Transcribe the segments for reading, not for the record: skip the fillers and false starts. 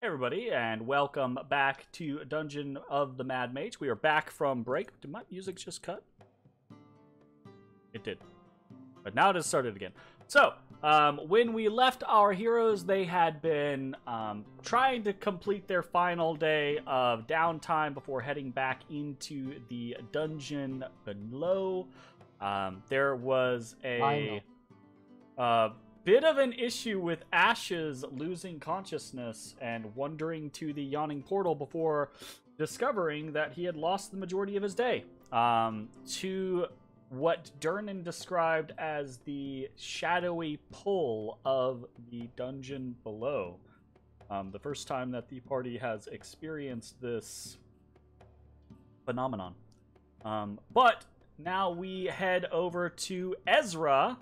Everybody, and welcome back to Dungeon of the Mad Mage. We are back from break. Did my music just cut? It did. But now it has started again. So, when we left our heroes, they had been trying to complete their final day of downtime before heading back into the dungeon below. There was a bit of an issue with Ashes losing consciousness and wandering to the yawning portal before discovering that he had lost the majority of his day to what Durnan described as the shadowy pull of the dungeon below. The first time that the party has experienced this phenomenon. But now we head over to Ezrah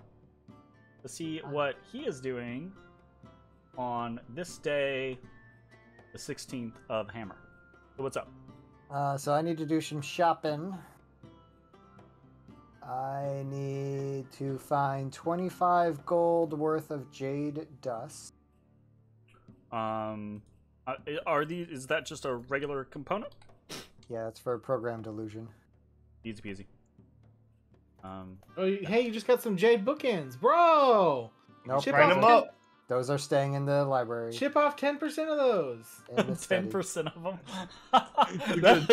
to see what he is doing on this day, the 16th of Hammer. So what's up? So I need to do some shopping. I need to find 25 gold worth of jade dust. Is that just a regular component? Yeah, it's for programmed illusion. Easy peasy. Hey, you just got some jade bookends, bro. Nope, Chip those off are- 10 Those are staying in the library. Chip off 10% of those. in the study. 10% of them. Good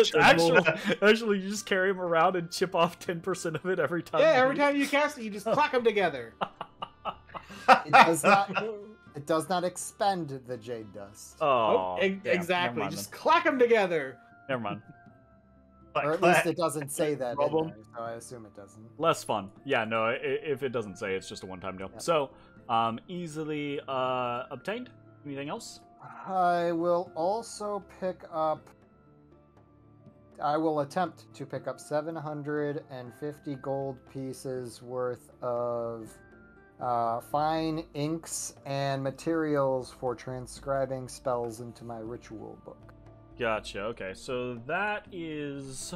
actually, you just carry them around and chip off 10% of it every time. Yeah, every time you cast it, you just clack them together. It does not expend the jade dust. Oh, damn. Exactly. Never mind Just clack them together. then. Never mind. Or at least it doesn't say that in Problem. there, so I assume it doesn't. Less fun. Yeah, no, if it doesn't say, it's just a one-time deal. Yep. So, easily obtained. Anything else? I will also pick up... I will attempt to pick up 750 gold pieces worth of fine inks and materials for transcribing spells into my ritual book. Gotcha. Okay, so that is...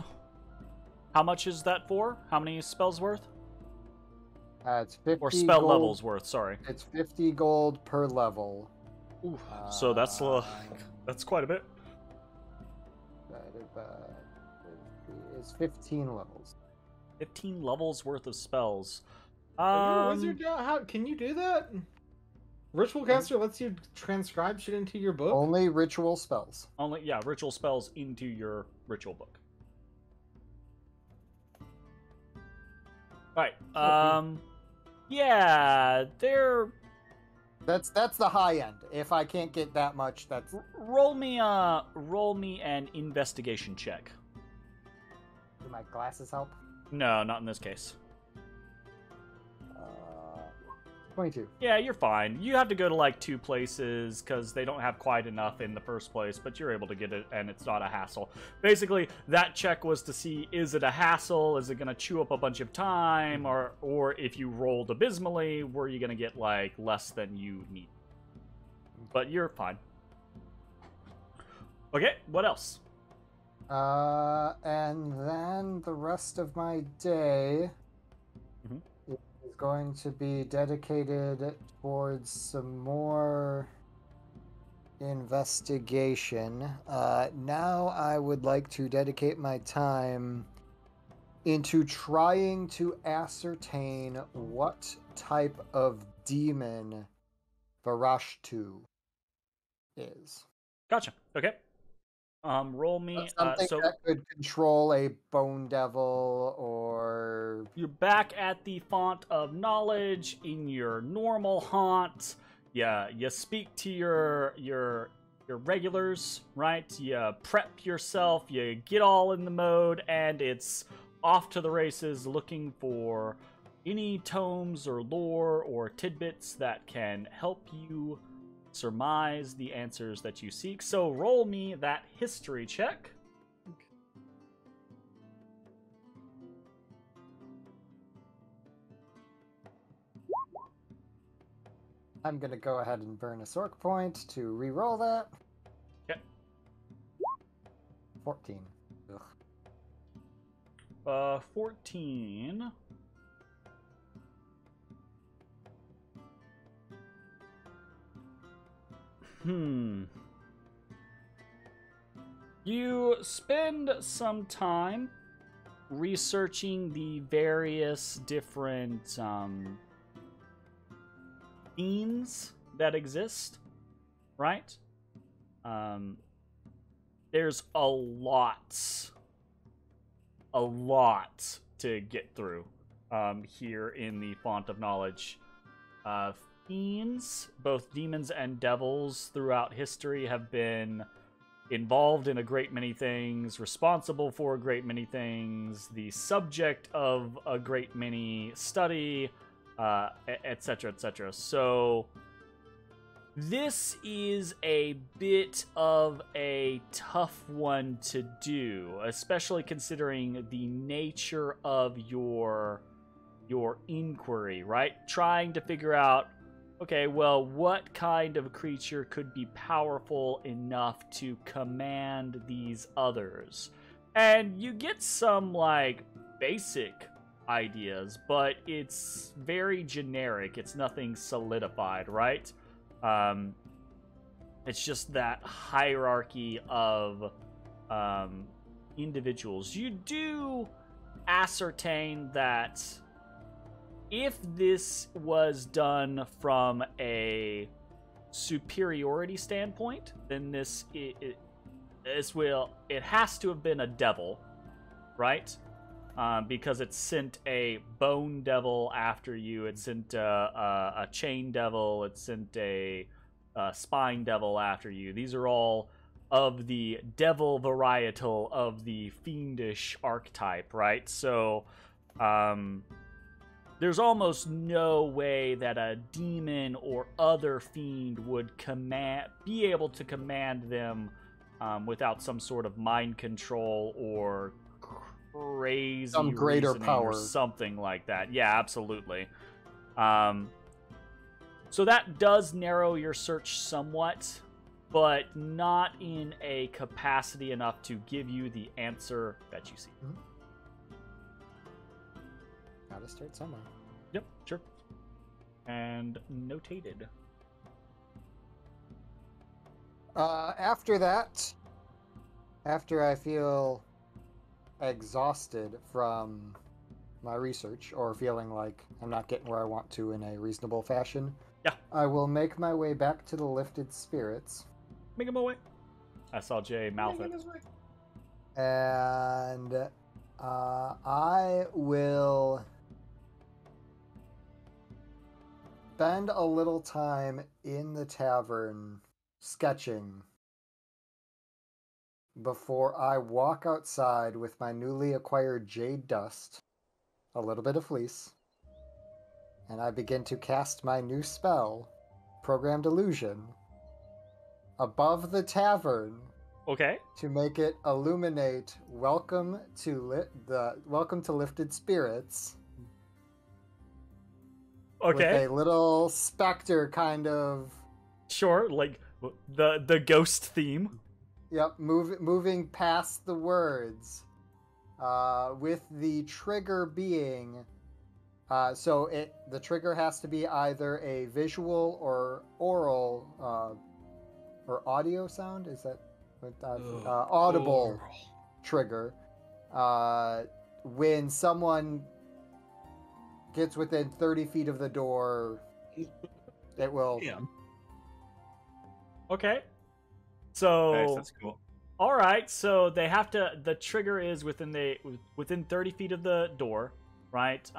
How much is that for? How many spells worth? It's 50 Or spell gold. levels worth, sorry. It's 50 gold per level. Ooh, so that's quite a bit. It's 15 levels. 15 levels worth of spells. You're a wizard now? How can you do that? Ritual caster lets you transcribe shit into your book. Only ritual spells. Ritual spells into your ritual book. Right. Yeah, they're... That's the high end. If I can't get that much, that's... Roll me an investigation check. Do my glasses help? No, not in this case. 22. Yeah, you're fine. You have to go to like 2 places because they don't have quite enough in the first place, but you're able to get it and it's not a hassle. Basically, that check was to see, is it a hassle? Is it going to chew up a bunch of time? Or if you rolled abysmally, were you going to get like less than you need? But you're fine. Okay, what else? And then the rest of my day is going to be dedicated towards some more investigation. Now I would like to dedicate my time into trying to ascertain what type of demon Varashtu is. Gotcha. Okay. Roll me. Something So that could control a bone devil, or you're back at the font of knowledge in your normal haunt. Yeah, you speak to your regulars, right? You prep yourself. You get all in the mode, and it's off to the races, looking for any tomes or lore or tidbits that can help you surmise the answers that you seek. So roll me that history check. I'm gonna go ahead and burn a sork point to re-roll that. Okay. 14. Ugh. 14. You spend some time researching the various different themes that exist, right? There's a lot to get through here in the Font of Knowledge. Fiends, both demons and devils throughout history, have been involved in a great many things, responsible for a great many things, the subject of a great many study, etc., etc. So this is a bit of a tough one to do, especially considering the nature of your inquiry, right? Trying to figure out, okay, well, what kind of creature could be powerful enough to command these others? And you get some, like, basic ideas, but it's very generic. It's nothing solidified, right? It's just that hierarchy of individuals. You do ascertain that if this was done from a superiority standpoint, then it has to have been a devil, right? Because it sent a bone devil after you, it sent a chain devil, it sent a spine devil after you. These are all of the devil varietal of the fiendish archetype, right? So, there's almost no way that a demon or other fiend would be able to command them without some sort of mind control or crazy some greater power or something like that. Yeah, absolutely. So that does narrow your search somewhat, but not in a capacity enough to give you the answer that you see. Mm-hmm. Gotta start somewhere. Yep, sure. And notated. After that, after I feel exhausted from my research, or feeling like I'm not getting where I want to in a reasonable fashion, yeah, I will make my way back to the Lifted Spirits. Make him away. I saw Jay mouth it. And I will spend a little time in the tavern sketching before I walk outside with my newly acquired jade dust, a little bit of fleece, and I begin to cast my new spell, Programmed Illusion, above the tavern. Okay. To make it illuminate "Welcome to Lifted Spirits." Okay. With a little specter kind of. Sure, like the ghost theme. Yep, moving past the words, with the trigger being. The trigger has to be either a visual or oral, or audio sound. Is that? Audible trigger. When someone gets within 30 feet of the door, it will. Yeah. Okay. So. Nice, that's cool. All right. So they have to. The trigger is within 30 feet of the door, right?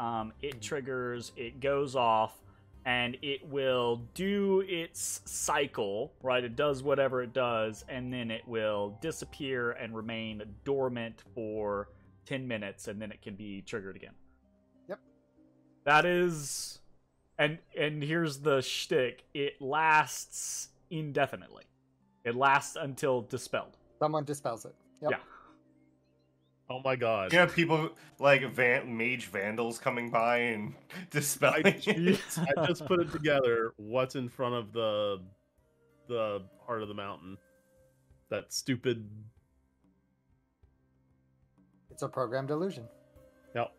It triggers. It goes off. And it will do its cycle, right? It does whatever it does, and then it will disappear and remain dormant for 10 minutes, and then it can be triggered again. Yep. That is... And here's the shtick. It lasts indefinitely. It lasts until dispelled. Someone dispels it. Yep. Yeah. Oh my god. You have people like mage vandals coming by and dispelling it. I just put it together. What's in front of the heart of the mountain? That stupid... It's a programmed illusion. Yep.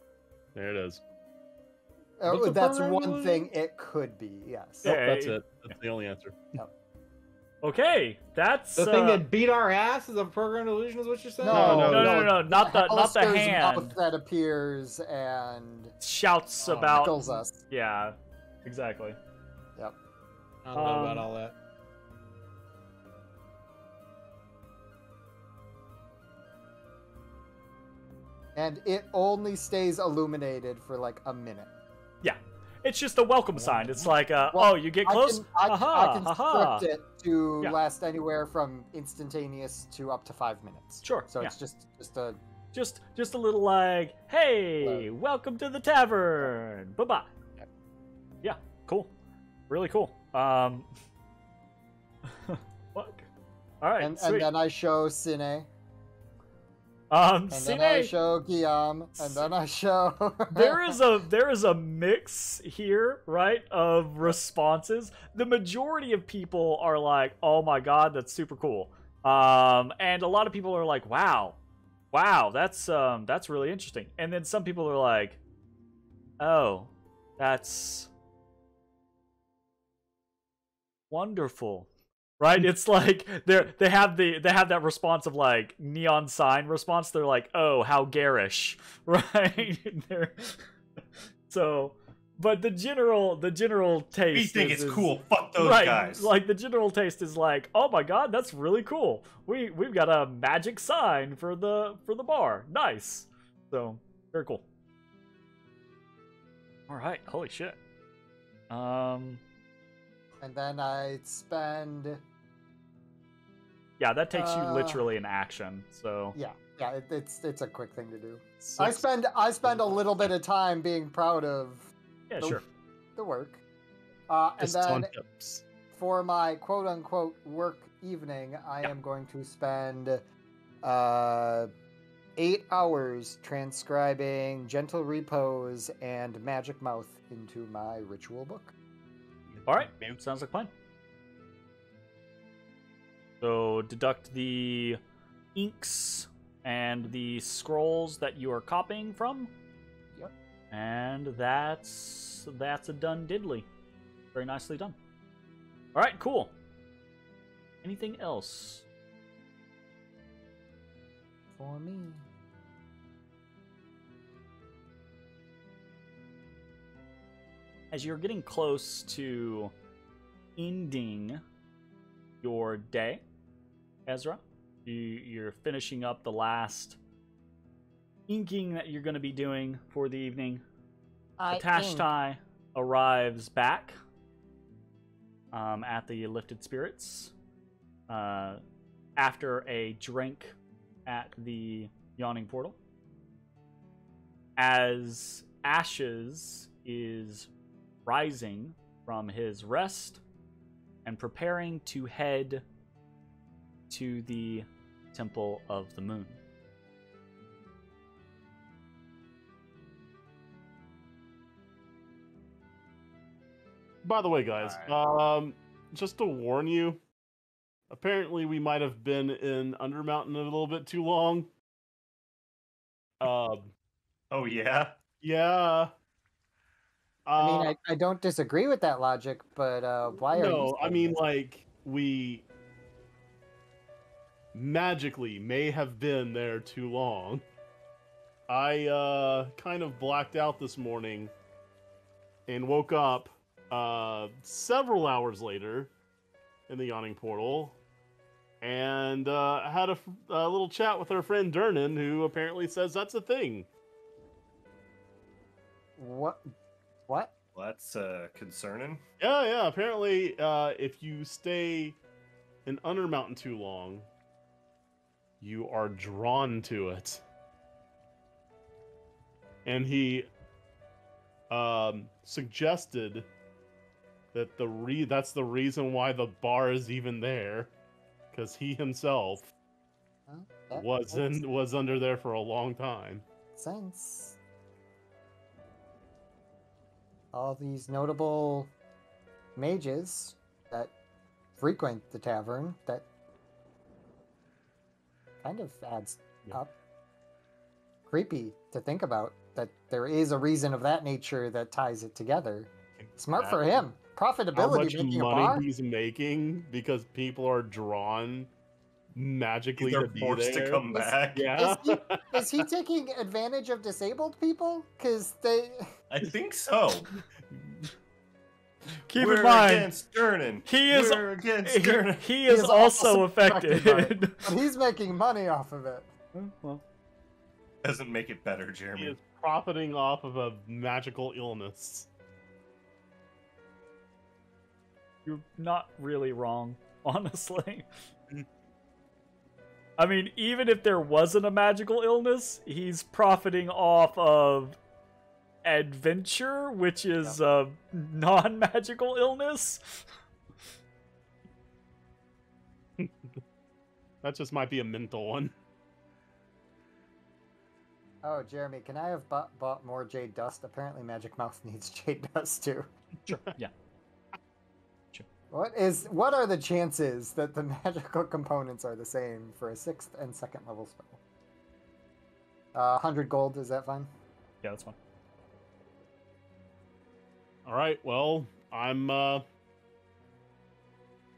There it is. That's one thing it could be, yes. Yep, that's it. That's the only answer. Yep. Okay, that's The thing that beat our ass is a programmed illusion, is what you're saying? No, not the Halaster's hand. mouth that appears and Shouts about. kills us. Yeah, exactly. Yep. I don't know about all that. And it only stays illuminated for like a minute. Yeah, it's just a welcome sign. It's like, Well, oh, you get close. I can aha. script it to Yeah. last anywhere from instantaneous to up to 5 minutes. Sure. So yeah. it's just a Just a little like, hey, welcome to the tavern. Bye bye. Yeah, cool. Really cool. Fuck. All right, and sweet. then I show Cine. And then I Cine, show Guillaume, and then I show. there is a mix here, right, of responses. The majority of people are like, "Oh my god, that's super cool," and a lot of people are like, "Wow, that's really interesting." And then some people are like, "Oh, that's wonderful." Right? It's like they have that response of like neon sign response. They're like, "Oh, how garish." Right? So, but the general taste We think is it's cool. Fuck those right, guys. like the general taste is like, "Oh my god, that's really cool. We've got a magic sign for the bar. Nice." So, very cool. All right, holy shit. And then I spend. Yeah, that takes you literally an action. So Yeah, it's a quick thing to do. Six. I spend a little bit of time being proud of yeah, the, sure. the work, and Just on then tips. for my quote unquote work evening, I am going to spend 8 hours transcribing Gentle Repose and Magic Mouth into my ritual book. All right, sounds like a plan. So deduct the inks and the scrolls that you are copying from. Yep. And that's a done diddly. Very nicely done. All right, cool. Anything else? For me. As you're getting close to ending your day, Ezra, you're finishing up the last inking that you're going to be doing for the evening. Matashtai arrives back at the Lifted Spirits after a drink at the Yawning Portal. As Ashes is rising from his rest and preparing to head to the Temple of the Moon. By the way, guys, just to warn you, apparently we might have been in Undermountain a little bit too long. Oh yeah. Yeah. I mean, I don't disagree with that logic, but why are you? No, I saying mean, this? like, we magically may have been there too long. I kind of blacked out this morning and woke up several hours later in the Yawning Portal and had a little chat with our friend Dernan, who apparently says that's a thing. What? Well, that's concerning. Yeah. Apparently, if you stay in Undermountain too long, you are drawn to it. And he suggested that that's the reason why the bar is even there, because he himself Well, that was under there for a long time. makes sense. All these notable mages that frequent the tavern, that kind of adds up. Creepy to think about that there is a reason of that nature that ties it together. Smart for him. how profitability much making a money bar? he's making because people are drawn magically They're to be forced to there. come back. Yeah. Is he taking advantage of disabled people? Because they... I think so. Keep We're in mind, against Durnan. he is We're against Durnan. he is also affected. But he's making money off of it. Well, Doesn't make it better, He Jeremy. is profiting off of a magical illness. you're not really wrong, honestly. I mean, even if there wasn't a magical illness, he's profiting off of adventure, which is a non-magical illness. That just might be a mental one. Oh, Jeremy, can I have bought more Jade Dust? Apparently Magic Mouth needs Jade Dust too. Sure. Yeah. What are the chances that the magical components are the same for a 6th and 2nd level spell? 100 gold, is that fine? Yeah, that's fine. All right, well, I'm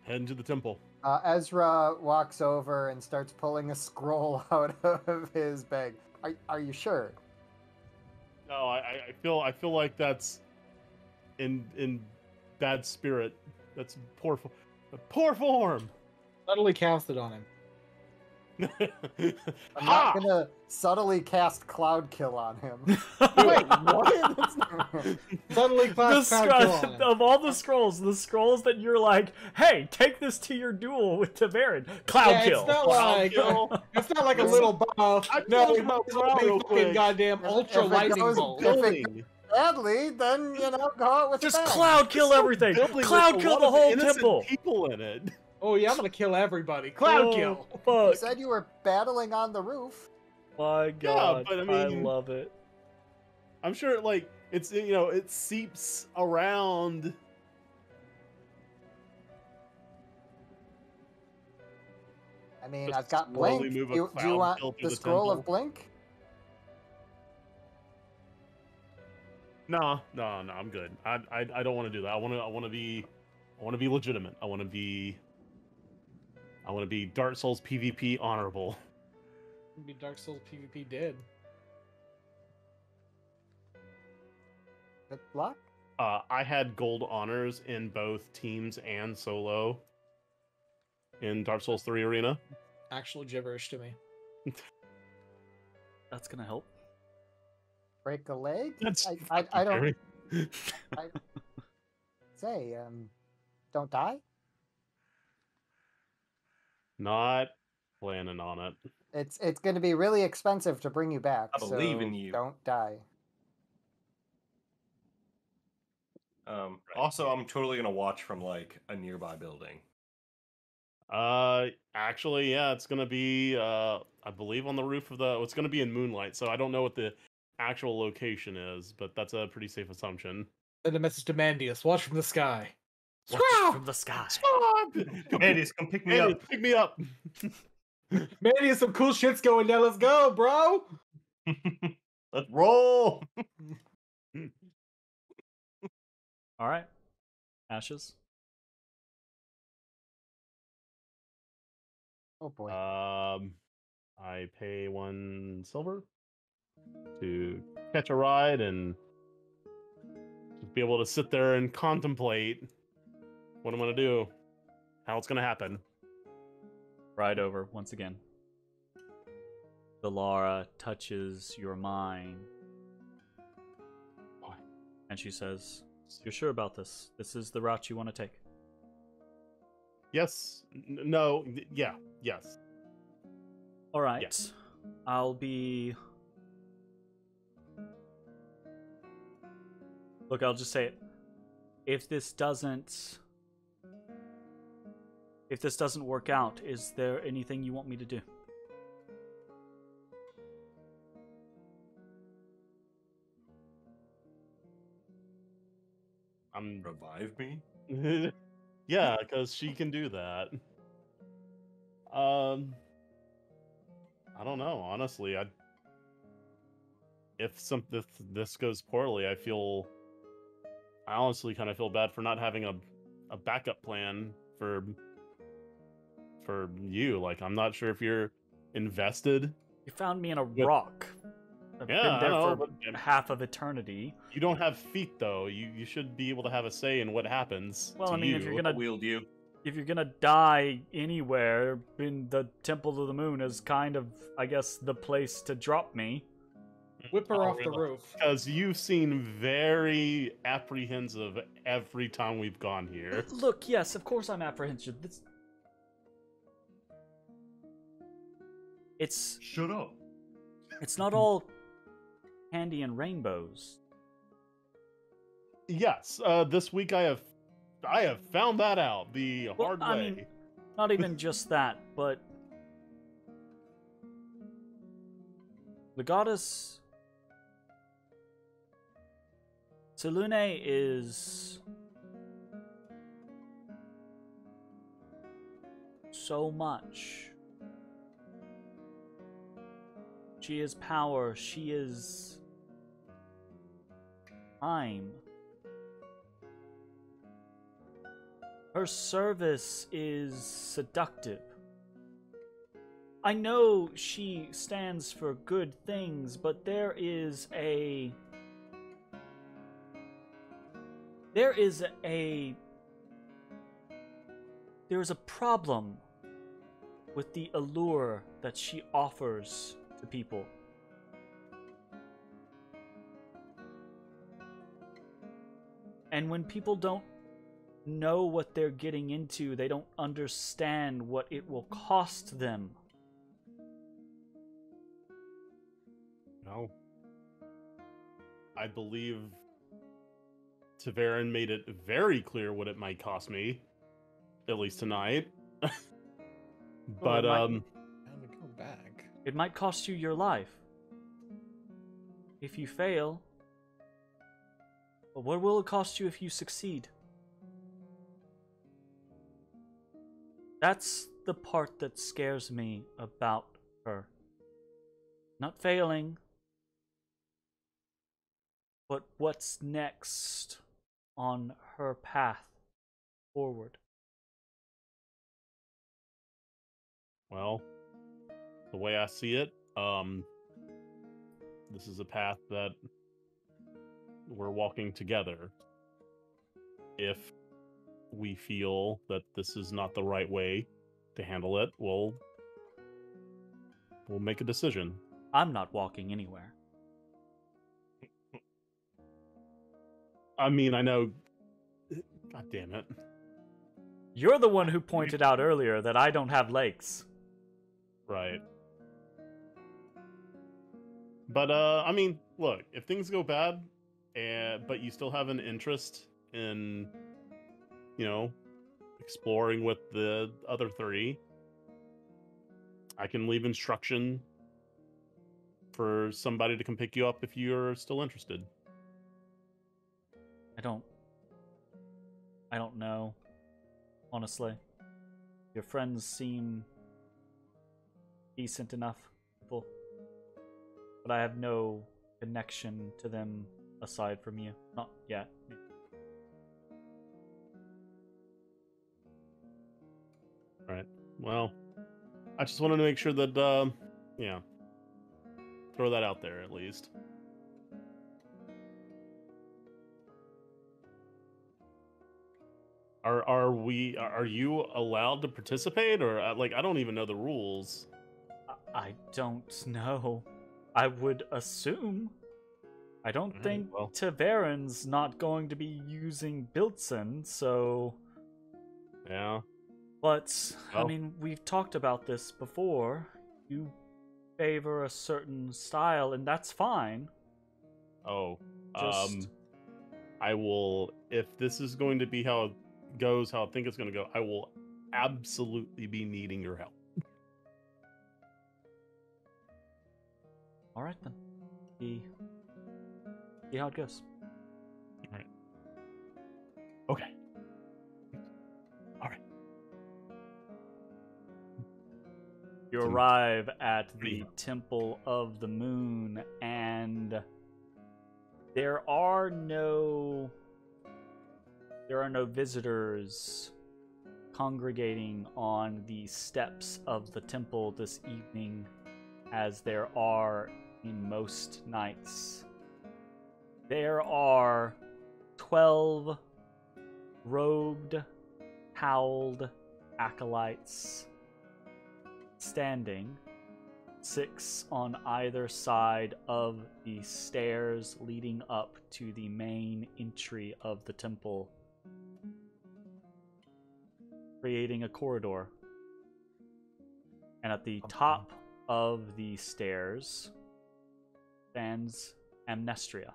heading to the temple. Ezra walks over and starts pulling a scroll out of his bag. Are you sure? No, I feel like that's in bad spirit. That's poor form. Subtly cast it on him. I'm not gonna subtly cast Cloud Kill on him. Wait, what? That's not... Suddenly cast Cloud Kill on him. Of all the scrolls that you're like, hey, take this to your duel with Tavarin. Cloud Kill. It's not like a little buff. No, it's it's a big fucking goddamn ultra lightning bolt. Badly, then go out with Just a bang. Cloud Kill everything. Cloud Kill the whole temple. People in it. Oh yeah, I'm gonna kill everybody. Cloud Kill. You Fuck. said you were battling on the roof. My God, but I I mean- love it. I'm sure, like, it's, it seeps around. I mean, Just I've got slowly Blink. move a Do you Cloud want Kill through the the scroll temple. of Blink? No, I'm good. I don't want to do that. I want to be legitimate. I want to be Dark Souls PvP honorable. Be Dark Souls PvP dead. Good luck. I had gold honors in both teams and solo in Dark Souls 3 Arena. Actual gibberish to me. That's gonna help. Break a leg? That's I don't Jeremy. say, don't die? Not planning on it. It's going to be really expensive to bring you back. I believe so in you. Don't die. Also, I'm totally gonna watch from like a nearby building. Actually, yeah, it's gonna be I believe on the roof of it's gonna be in moonlight, so I don't know what the actual location is, but that's a pretty safe assumption. Send a message to Mandius. Watch from the sky. Watch from the sky. Mandius, come pick me up. Pick me up. Mandius, some cool shit's going down. Let's go, bro. Let's roll. All right. Ashes. Oh boy. I pay 1 silver to catch a ride and just be able to sit there and contemplate what I'm gonna do, how it's gonna happen. Ride over once again. The Lara touches your mind. Why? And she says, "You're sure about this? This is the route you want to take?" Yes. No. Yeah. Yes. All right. Yes. I'll be... Look, I'll just say it. If this doesn't work out, is there anything you want me to do? Revive me? Yeah, because she can do that. I don't know, honestly. If this goes poorly, I feel I honestly kind of feel bad for not having a backup plan for you. Like, I'm not sure if you're invested. You found me in a rock. I've Yeah, been I there know, for but half of eternity. you don't have feet, though. You should be able to have a say in what happens. Well, to I mean, you. if you're gonna Wield you. if you're gonna die anywhere, in the Temple of the Moon is kind of, I guess, the place to drop me. Whip her Oh, off the really? roof. Because you've seen very apprehensive every time we've gone here. Look, yes, of course I'm apprehensive. It's Shut up. it's not all candy and rainbows. Yes, this week I have found that out the Well, hard I way. mean, not even just that, but the goddess Selune is so much. She is power, she is time. Her service is seductive. I know she stands for good things, but there's a problem with the allure that she offers to people. And when people don't know what they're getting into, they don't understand what it will cost them. No. I believe Taverin made it very clear what it might cost me, at least tonight. But Time to go back. It might cost you your life. If you fail, but what will it cost you if you succeed? That's the part that scares me about her. Not failing, but what's next on her path forward. well, the way I see it, this is a path that we're walking together. If we feel that this is not the right way to handle it, we'll make a decision. I'm not walking anywhere. I mean, I know. God damn it. You're the one who pointed out earlier that I don't have legs. Right. But I mean, look, if things go bad, but you still have an interest in, exploring with the other three, I can leave instruction for somebody to come pick you up if you're still interested. I don't know. Honestly. Your friends seem decent enough people. But I have no connection to them aside from you. Not yet. Right. Well, I just wanted to make sure that, throw that out there at least. Are you allowed to participate, or I don't even know the rules? I don't know. I would assume. I don't think Taverin's not going to be using Biltzen, so... Yeah. But, I mean, we've talked about this before. You favor a certain style, and that's fine. Oh. Just... I will... If this is going to be how it goes, how I think it's going to go, I will absolutely be needing your help. Alright then. See how it goes. Alright. Okay. Alright. You arrive at the Temple of the Moon, and there are no There are no visitors congregating on the steps of the temple this evening, as there are in most nights. There are 12 robed, cowled acolytes standing, 6 on either side of the stairs leading up to the main entry of the temple, creating a corridor. And at the top of the stairs stands Amnestria.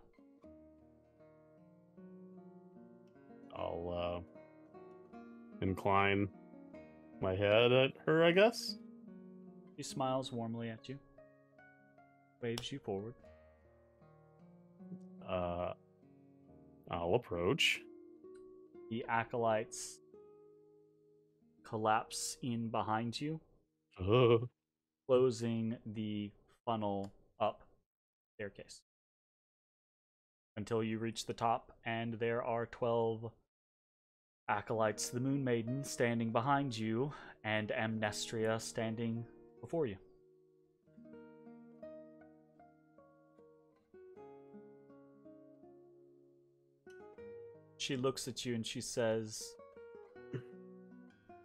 I'll incline my head at her, I guess. She smiles warmly at you, waves you forward. I'll approach. The acolytes collapse in behind you, closing the funnel up staircase until you reach the top, and there are 12 acolytes, the Moon Maiden, standing behind you, and Amnestria standing before you. She looks at you and she says,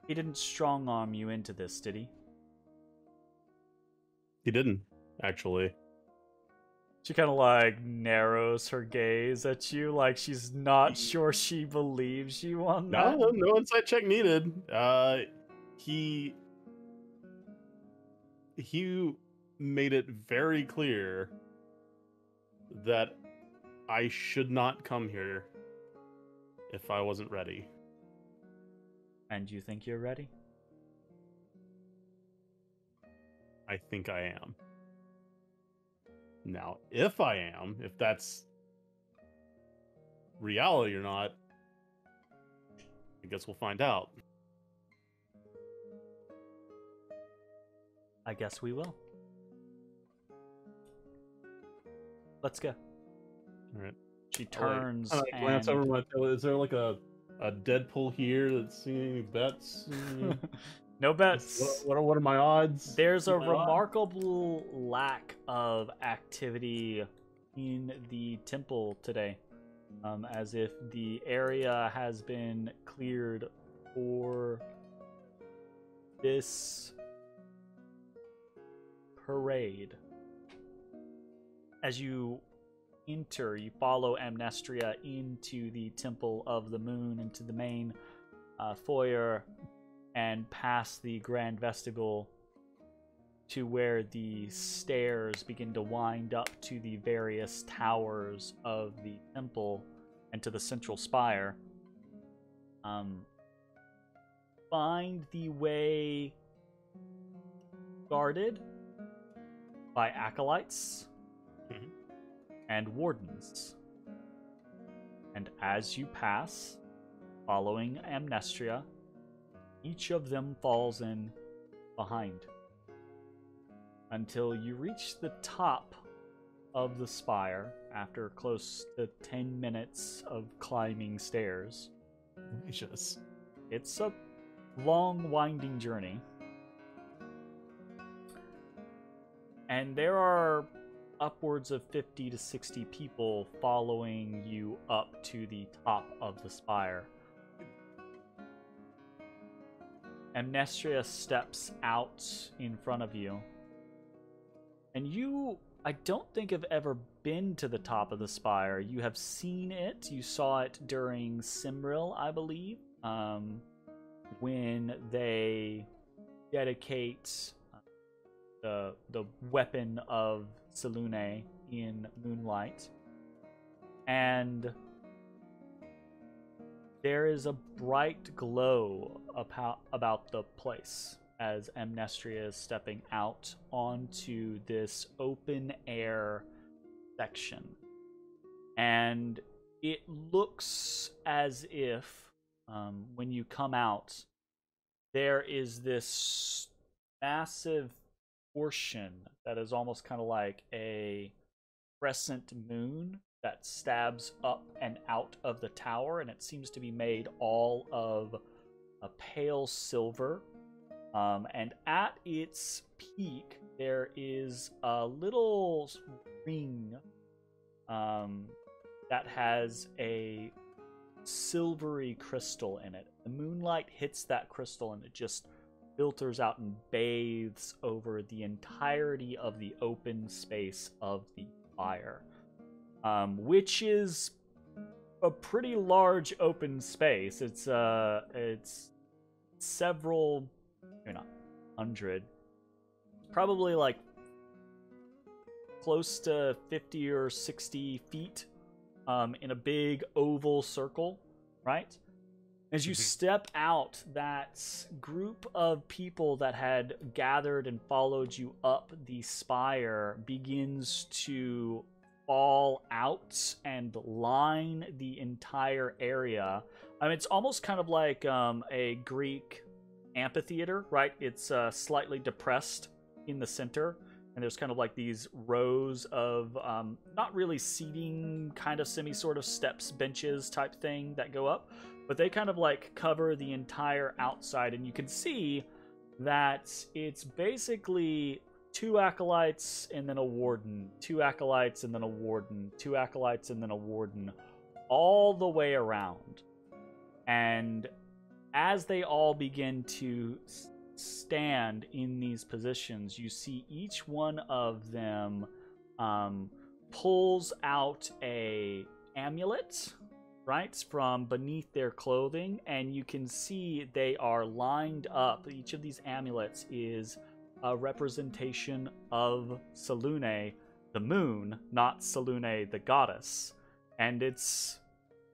"He didn't strong-arm you into this, did he?" He didn't, actually. She kind of like narrows her gaze at you, like she's not sure she believes you on that. No insight check needed. He made it very clear that I should not come here if I wasn't ready. And you think you're ready? I think I am. Now, if I am, if that's reality or not, I guess we'll find out. I guess we will. Let's go. All right. She turns I and... glance over my tail. Is there like a Deadpool here that's seeing any bets? No bets. What are my odds? There's a remarkable lack of activity in the temple today, as if the area has been cleared for this parade. As you enter, you follow Amnestria into the Temple of the Moon, into the main foyer, and past the grand vestibule to where the stairs begin to wind up to the various towers of the temple and to the central spire. Find the way guarded by acolytes and wardens. And as you pass, following Amnestria, each of them falls in behind until you reach the top of the spire after close to 10 minutes of climbing stairs. Gracious. It's a long, winding journey. And there are upwards of 50 to 60 people following you up to the top of the spire. Amnestria steps out in front of you. And you, I don't think, have ever been to the top of the spire. You have seen it. You saw it during Cymril, I believe, when they dedicate the weapon of Selune in Moonlight. And there is a bright glow about the place as Amnestria is stepping out onto this open air section. And it looks as if, when you come out, there is this massive portion that is almost kind of like a crescent moon that stabs up and out of the tower, and it seems to be made all of a pale silver. And at its peak, there is a little ring that has a silvery crystal in it. The moonlight hits that crystal and it just filters out and bathes over the entirety of the open space of the fire, which is a pretty large open space. It's several, maybe not 100, probably like close to 50 or 60 feet in a big oval circle, right? As you step out, that group of people that had gathered and followed you up the spire begins to fall out and line the entire area. I mean, it's almost kind of like a Greek amphitheater, right? It's slightly depressed in the center, and there's kind of like these rows of not really seating, kind of sort of steps, benches type thing that go up, but they kind of like cover the entire outside, and you can see that it's basically 2 acolytes and then a warden, 2 acolytes and then a warden, 2 acolytes and then a warden, all the way around. And as they all begin to stand in these positions, you see each one of them pulls out a amulet, right, from beneath their clothing, and you can see they are lined up. Each of these amulets is a representation of Selûne, the moon, not Selûne, the goddess, and it's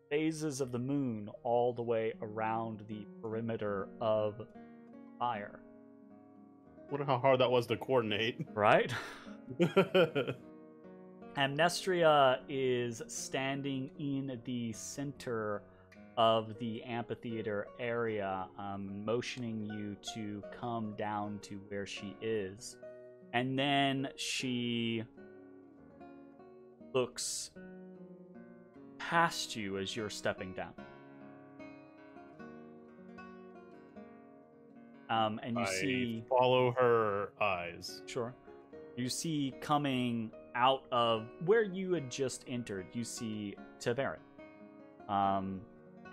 phases of the moon all the way around the perimeter of fire. Wonder how hard that was to coordinate. Right? Amnestria is standing in the center of the amphitheater area, motioning you to come down to where she is. And then she looks past you as you're stepping down. And you see... follow her eyes. Sure. You see coming out of where you had just entered, you see Taverin.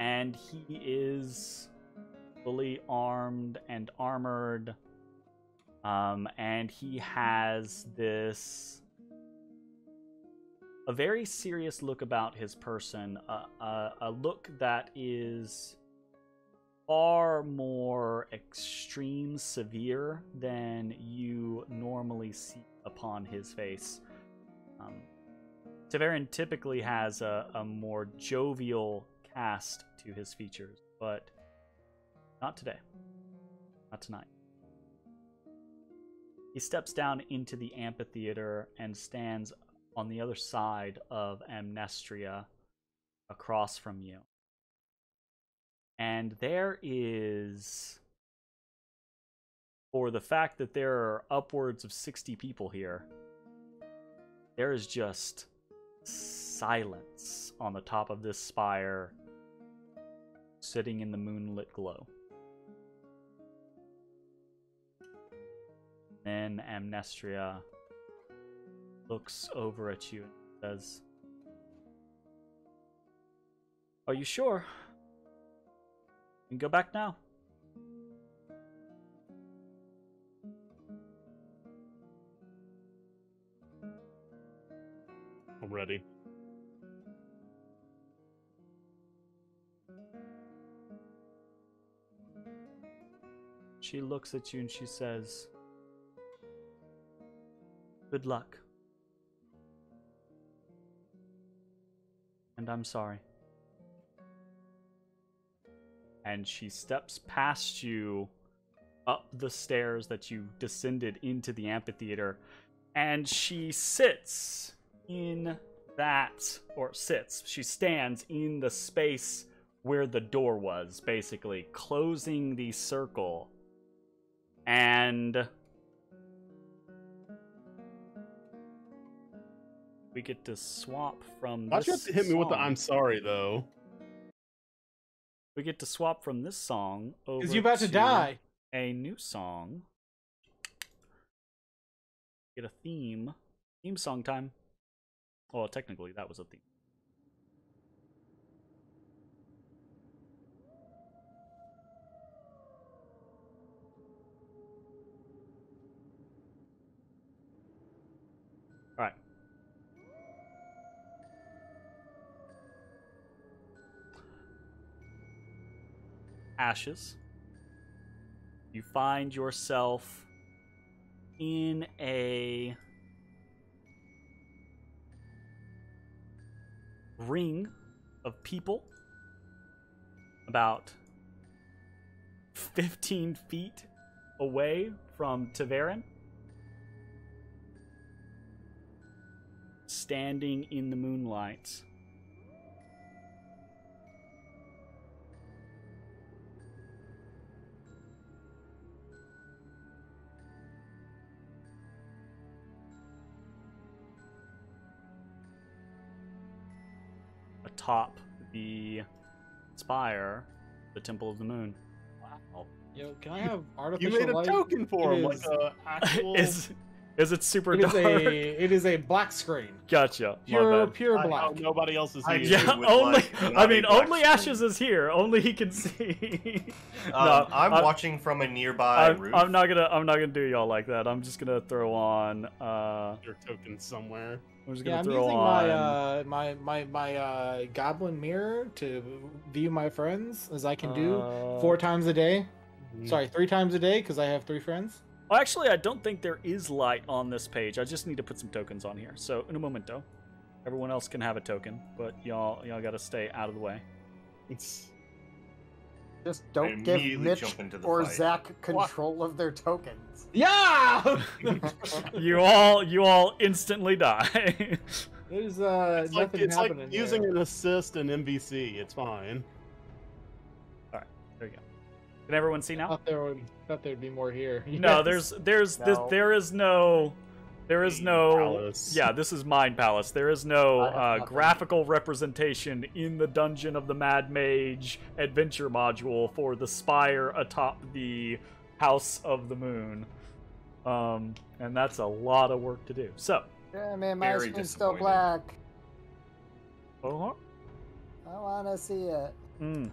And he is fully armed and armored. And he has this... a very serious look about his person. A look that is far more extreme severe than you normally see upon his face. Taverin typically has a more jovial cast to his features, but not today. Not tonight. He steps down into the amphitheater and stands on the other side of Amnestria, across from you. And there is, for the fact that there are upwards of 60 people here, there is just silence on the top of this spire, sitting in the moonlit glow. Then Amnestria looks over at you and says, "Are you sure? You can go back now." I'm ready. She looks at you and she says, "Good luck. And I'm sorry." And she steps past you up the stairs that you descended into the amphitheater, and she sits in that, or sits, she stands in the space where the door was, basically, closing the circle. And we get to swap from Why'd this you have to hit me with the song. "I'm sorry" though? We get to swap from this song over Because you're about to die. a new song. Get a theme. Theme song time. Well, technically, that was a theme. All right. Ashes. You find yourself in a ring of people about 15 feet away from Taverin, standing in the moonlight. Atop the spire, the Temple of the Moon. Wow. Yo, can I have You artificial made a light? token for It him, like is- a actual. Is it super It is dark? it is a black screen. Gotcha. My Pure bad. pure Oh, black. nobody else is I here. Yeah, would only. like I not a mean, black only screen. Ashes is here. Only he can see. No, I'm watching from a nearby roof. I'm not gonna do y'all like that. I'm just gonna throw on. Your token somewhere. I'm just Yeah, gonna I'm throw using on. my goblin mirror to view my friends as I can do Uh, 4 times a day. Mhm. Sorry, 3 times a day because I have 3 friends. Well, actually, I don't think there is light on this page. I just need to put some tokens on here. So, in a momento, everyone else can have a token, but y'all gotta stay out of the way. It's Just I don't give immediately Mitch jump into the or fight. Zach control of their tokens. Yeah. You all instantly die. There's it's like, nothing happening. like using there. an assist in MVC. It's fine. There you go. Can everyone see now? Thought there'd be more here. No, Yes. No. there is no Palace. Yeah, this is Mind Palace. There is no I have nothing. graphical representation in the Dungeon of the Mad Mage adventure module for the spire atop the House of the Moon. And that's a lot of work to do. So, Yeah, man, my Very screen's still disappointed. black. uh-huh. I wanna see it. Mm.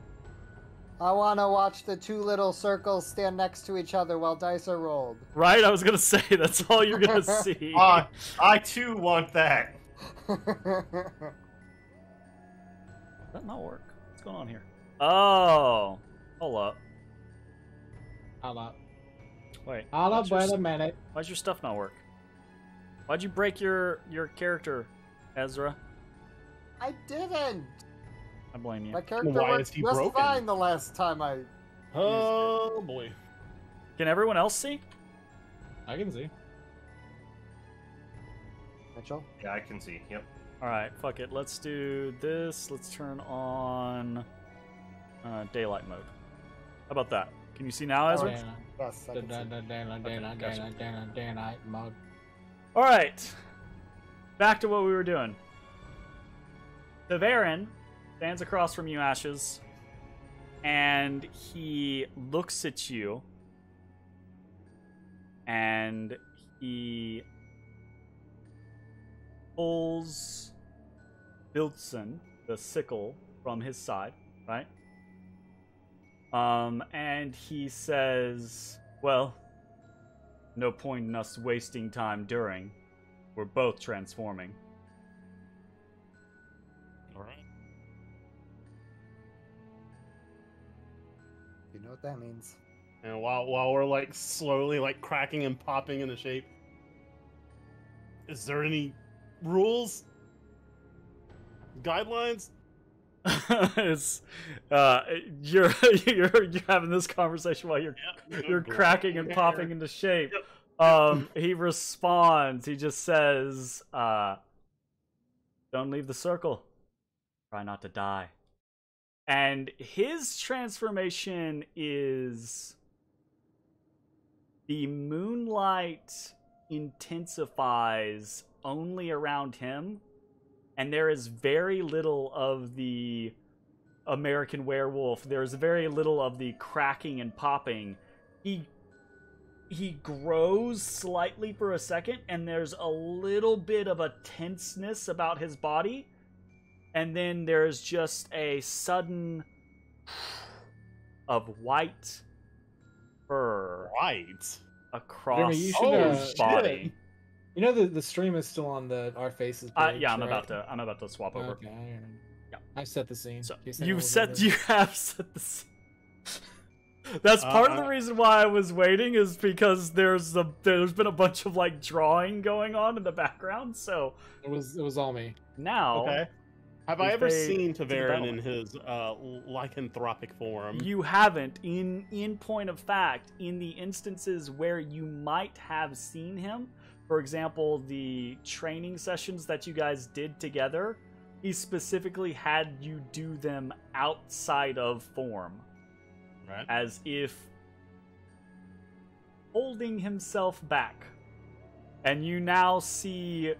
I wanna watch the 2 little circles stand next to each other while dice are rolled. Right? I was gonna say that's all you're gonna see. I too want that. Does that not work? What's going on here? Oh, hold up. Hold up. Wait. Hold up, why'd wait your- a minute. Why'd your stuff not work? Why'd you break your character, Ezra? I didn't. I blame you. My character Why worked is he just broken? fine the last time I. Oh boy. Can everyone else see? I can see. Mitchell. Yeah, I can see. Yep. All right, fuck it. Let's do this. Let's turn on daylight mode. How about that? Can you see now, Ezra? Yeah. Yes, I can see. Mode. All right. Back to what we were doing. Taverin stands across from you, Ashes, and he looks at you, and he pulls Bildson, the sickle, from his side, right? And he says, well, no point in us wasting time during. We're both transforming. All right. You know what that means. And while we're like slowly like cracking and popping into shape, is there any rules, guidelines? It's you're having this conversation while you're cracking and popping into shape. He responds. He just says, "Don't leave the circle. Try not to die." And his transformation is the moonlight intensifies only around him, and there is very little of the American werewolf. There's very little of the cracking and popping. He grows slightly for a second, and there's a little bit of a tenseness about his body, and then there's just a sudden of white fur across Jeremy, you should, his body. You know the stream is still on our faces page. Yeah, I'm right? about to swap over. Okay, Yeah. I've set the scene. So You you have set the scene. That's part of the reason why I was waiting, is because there's been a bunch of like drawing going on in the background. So it was all me. now, Okay. Have I ever seen Taverin in his lycanthropic form? You haven't. In point of fact, in the instances where you might have seen him, for example, the training sessions that you guys did together, he specifically had you do them outside of form. Right. As if holding himself back. And you now see,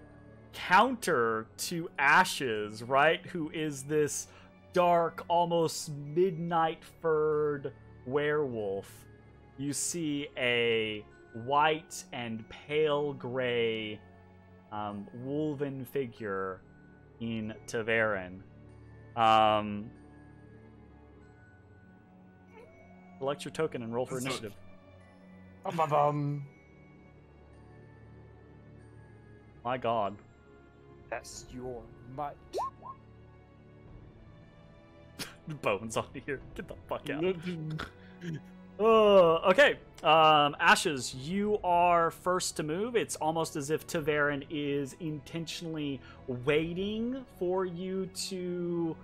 counter to Ashes, right? Who is this dark, almost midnight furred werewolf. You see a white and pale gray wolven figure in Taverin. Select your token and roll for initiative. My god. Test your might. Bones on here. Get the fuck out. Okay. Ashes, you are first to move. It's almost as if Taverin is intentionally waiting for you to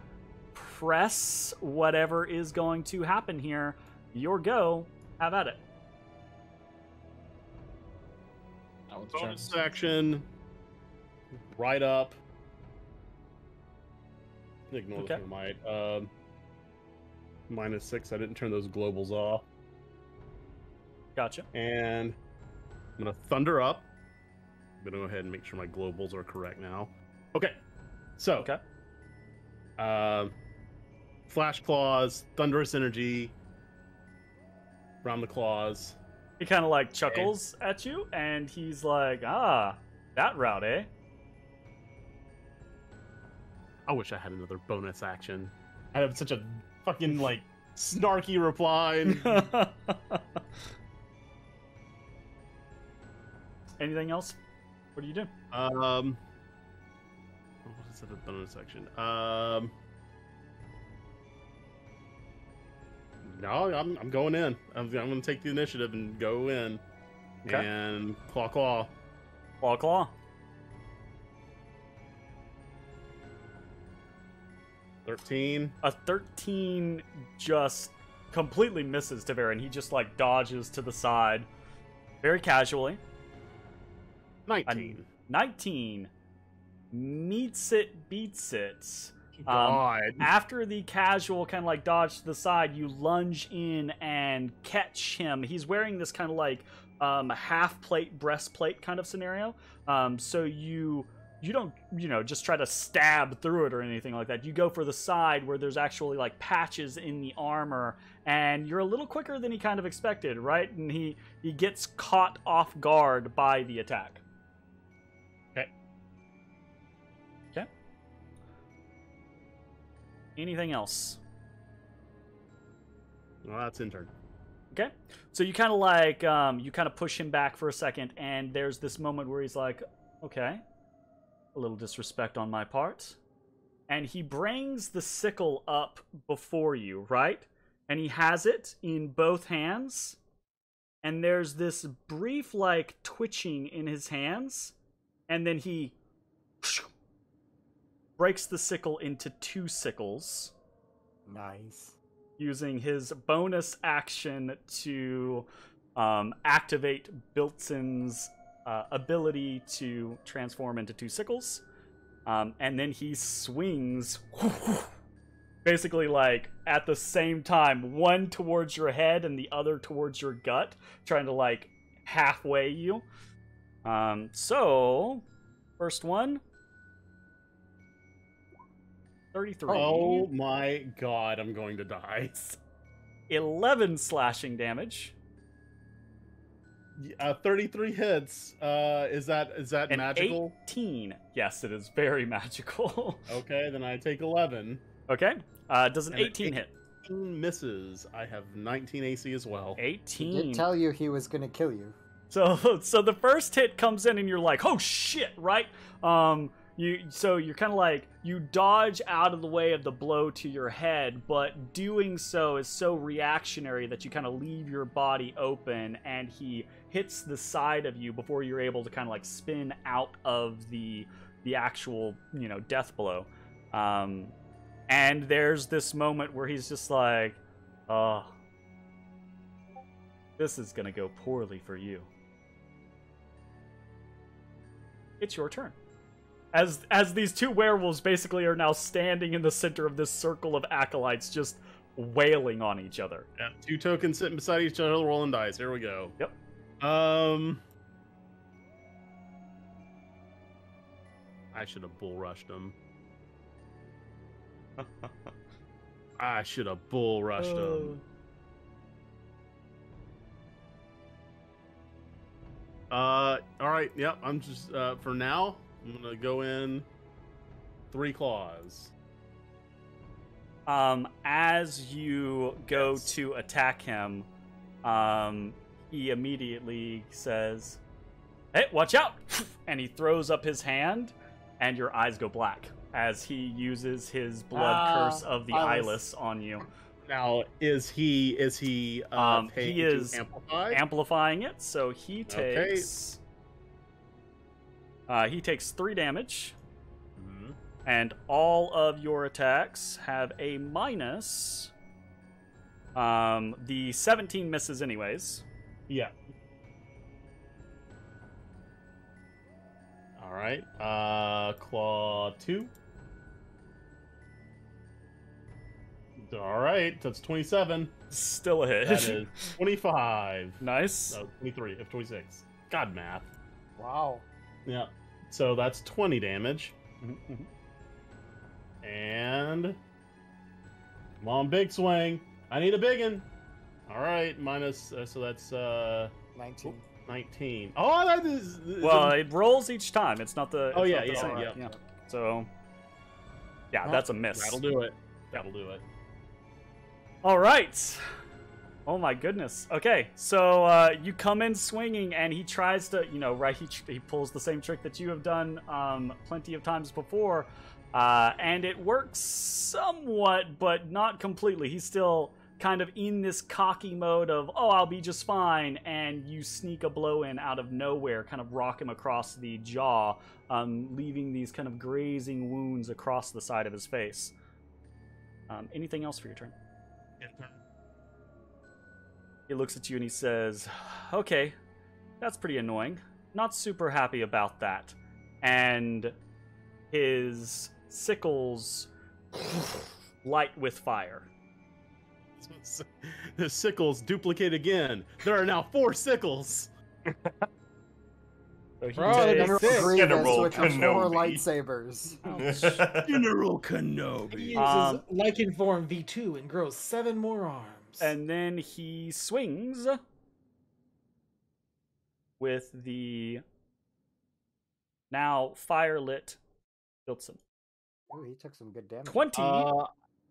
press whatever is going to happen here. Your go. Have at it. Bonus action. Right up. Ignore this for might. -6. I didn't turn those globals off. Gotcha. And I'm gonna thunder up. I'm gonna go ahead and make sure my globals are correct now. Okay. So. Okay. Flash claws, thunderous energy. Around the claws. He kind of like chuckles at you, and he's like, that route, eh? I wish I had another bonus action. I have such a fucking, like, snarky reply. Anything else? What do you do? What is it, a bonus action? No, I'm going in. I'm going to take the initiative and go in. Okay. And claw. Claw. 13. A 13 just completely misses Taverin. He just like dodges to the side, very casually. 19. 19 meets it, beats it. God. After the casual kind of like dodge to the side, you lunge in and catch him. He's wearing this kind of like half plate breastplate kind of scenario. So you don't, just try to stab through it or anything like that. You go for the side where there's actually like patches in the armor, and you're a little quicker than he kind of expected, right? And he gets caught off guard by the attack. Okay. Anything else? Well, that's in turn. Okay. So you kind of like, you kind of push him back for a second, and there's this moment where he's like, okay, a little disrespect on my part. And he brings the sickle up before you, right? And he has it in both hands. And there's this brief, like, twitching in his hands. And then he breaks the sickle into 2 sickles. Nice. Using his bonus action to activate Bilton's ability to transform into 2 sickles. And then he swings, basically like at the same time, one towards your head and the other towards your gut, trying to like halfway you. So, first one, 33. Oh my god, I'm going to die. 11 slashing damage. 33 hits. Is that And magical? 18. Yes, it is very magical. Okay, then I take 11. Okay. Does an And 18 hit? 18 misses. I have 19 AC as well. 18. He did tell you he was going to kill you. So the first hit comes in and you're like, oh shit, right? You're kind of like, you dodge out of the way of the blow to your head, but doing so is so reactionary that you kind of leave your body open, and he hits the side of you before you're able to kind of like spin out of the actual, death blow. And there's this moment where he's just like, oh, this is gonna go poorly for you. It's your turn. As these two werewolves basically are now standing in the center of this circle of acolytes just wailing on each other. Yeah, 2 tokens sitting beside each other rolling dice. Here we go. Yep. I should have bull rushed him. I should have bull rushed him. Alright, yep, I'm just, for now, I'm gonna go in 3 claws. As you go to attack him, he immediately says, hey, watch out! And he throws up his hand, and your eyes go black as he uses his blood curse of the eyeless on you. Now, is he he is amplify? amplifying it, so he takes he takes 3 damage, and all of your attacks have a minus. The 17 misses anyways. Yeah. All right. Claw 2. All right, that's 27. Still a hit. That is 25. Nice. No, 23. If 26. God, math. Wow. Yeah. So that's 20 damage. And come on, big swing. I need a big one. All right, minus. So that's 19. 19. Oh, that is. Well, it rolls each time. It's not the. Oh, it's yeah, not the yeah, same. yeah. So, yeah, Well, that's a miss. That'll do it. That'll do it. All right. Oh my goodness. Okay, so you come in swinging, and he tries to, he pulls the same trick that you have done plenty of times before, and it works somewhat, but not completely. He's still kind of in this cocky mode of, oh, I'll be just fine, and you sneak a blow in out of nowhere, kind of rock him across the jaw, leaving these kind of grazing wounds across the side of his face. Anything else for your turn? He looks at you and he says, okay, that's pretty annoying. Not super happy about that. And his sickles light with fire. The sickles duplicate again. There are now 4 sickles. So he General takes, Grievous, General which are 4 Kenobi. lightsabers. General He Kenobi. uses Lycan Form V2 and grows 7 more arms. and then he swings with the now firelit Filson. Oh, he took some good damage. 20.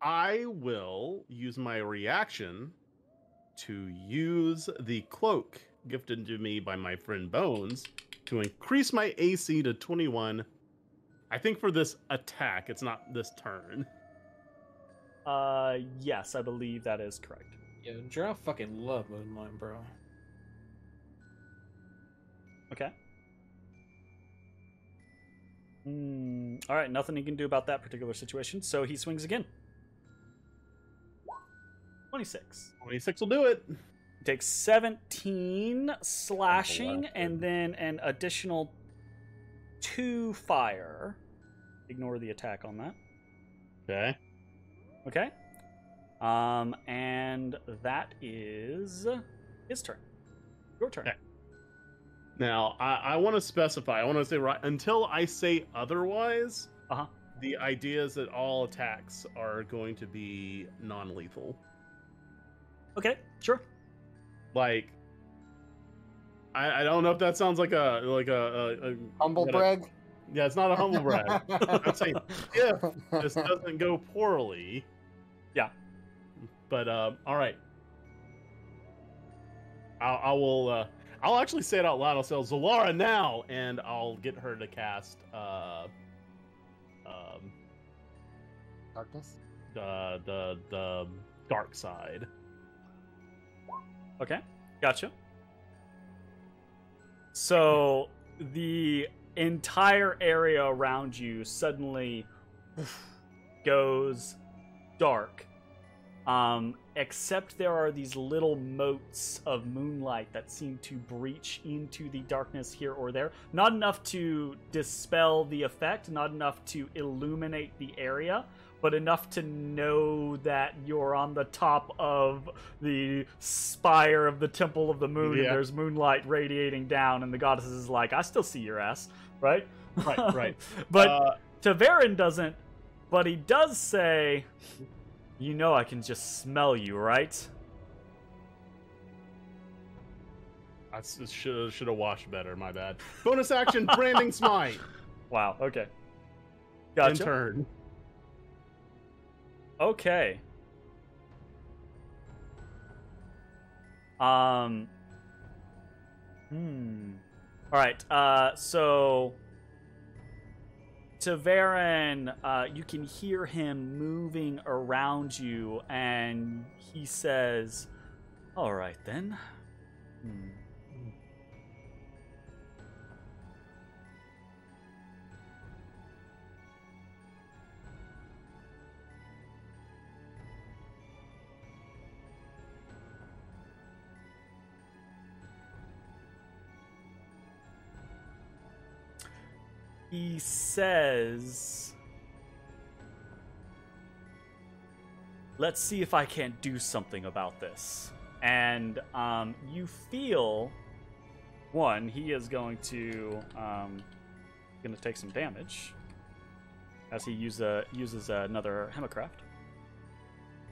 I will use my reaction to use the cloak gifted to me by my friend Bones to increase my AC to 21. I think for this attack, it's not this turn. Yes, I believe that is correct. Yeah, Giraffe fucking love Moonlight, bro. Okay. All right, nothing he can do about that particular situation, so he swings again. 26. 26 will do it. He takes 17 slashing and then an additional 2 fire. Ignore the attack on that. Okay. Okay. And that is his turn. Your turn. Okay. Now, I want to specify, I want to say right until I say otherwise, the idea is that all attacks are going to be non-lethal. Okay, sure. Like, I don't know if that sounds like a Humble brag. yeah, it's not a humble brag. I'm saying if this doesn't go poorly. Yeah. But all right. I'll actually say it out loud. I'll say Zalara now, and I'll get her to cast Darkness. the dark side. Okay, gotcha. So the entire area around you suddenly goes dark. Except there are these little motes of moonlight that seem to breach into the darkness here or there. Not enough to dispel the effect, not enough to illuminate the area, but enough to know that you're on the top of the spire of the Temple of the Moon, and there's moonlight radiating down, and the goddess is like, I still see your ass, right? Right. But Taverin doesn't, but he does say, you know I can just smell you, right? I should have washed better, my bad. Bonus action, Branding Smite. Wow, okay. Gotcha. In turn. Okay. All right. So Taverin, you can hear him moving around you, and he says, "All right then." He says, let's see if I can't do something about this. And you feel, one, he is going to take some damage as he uses another Hemocraft.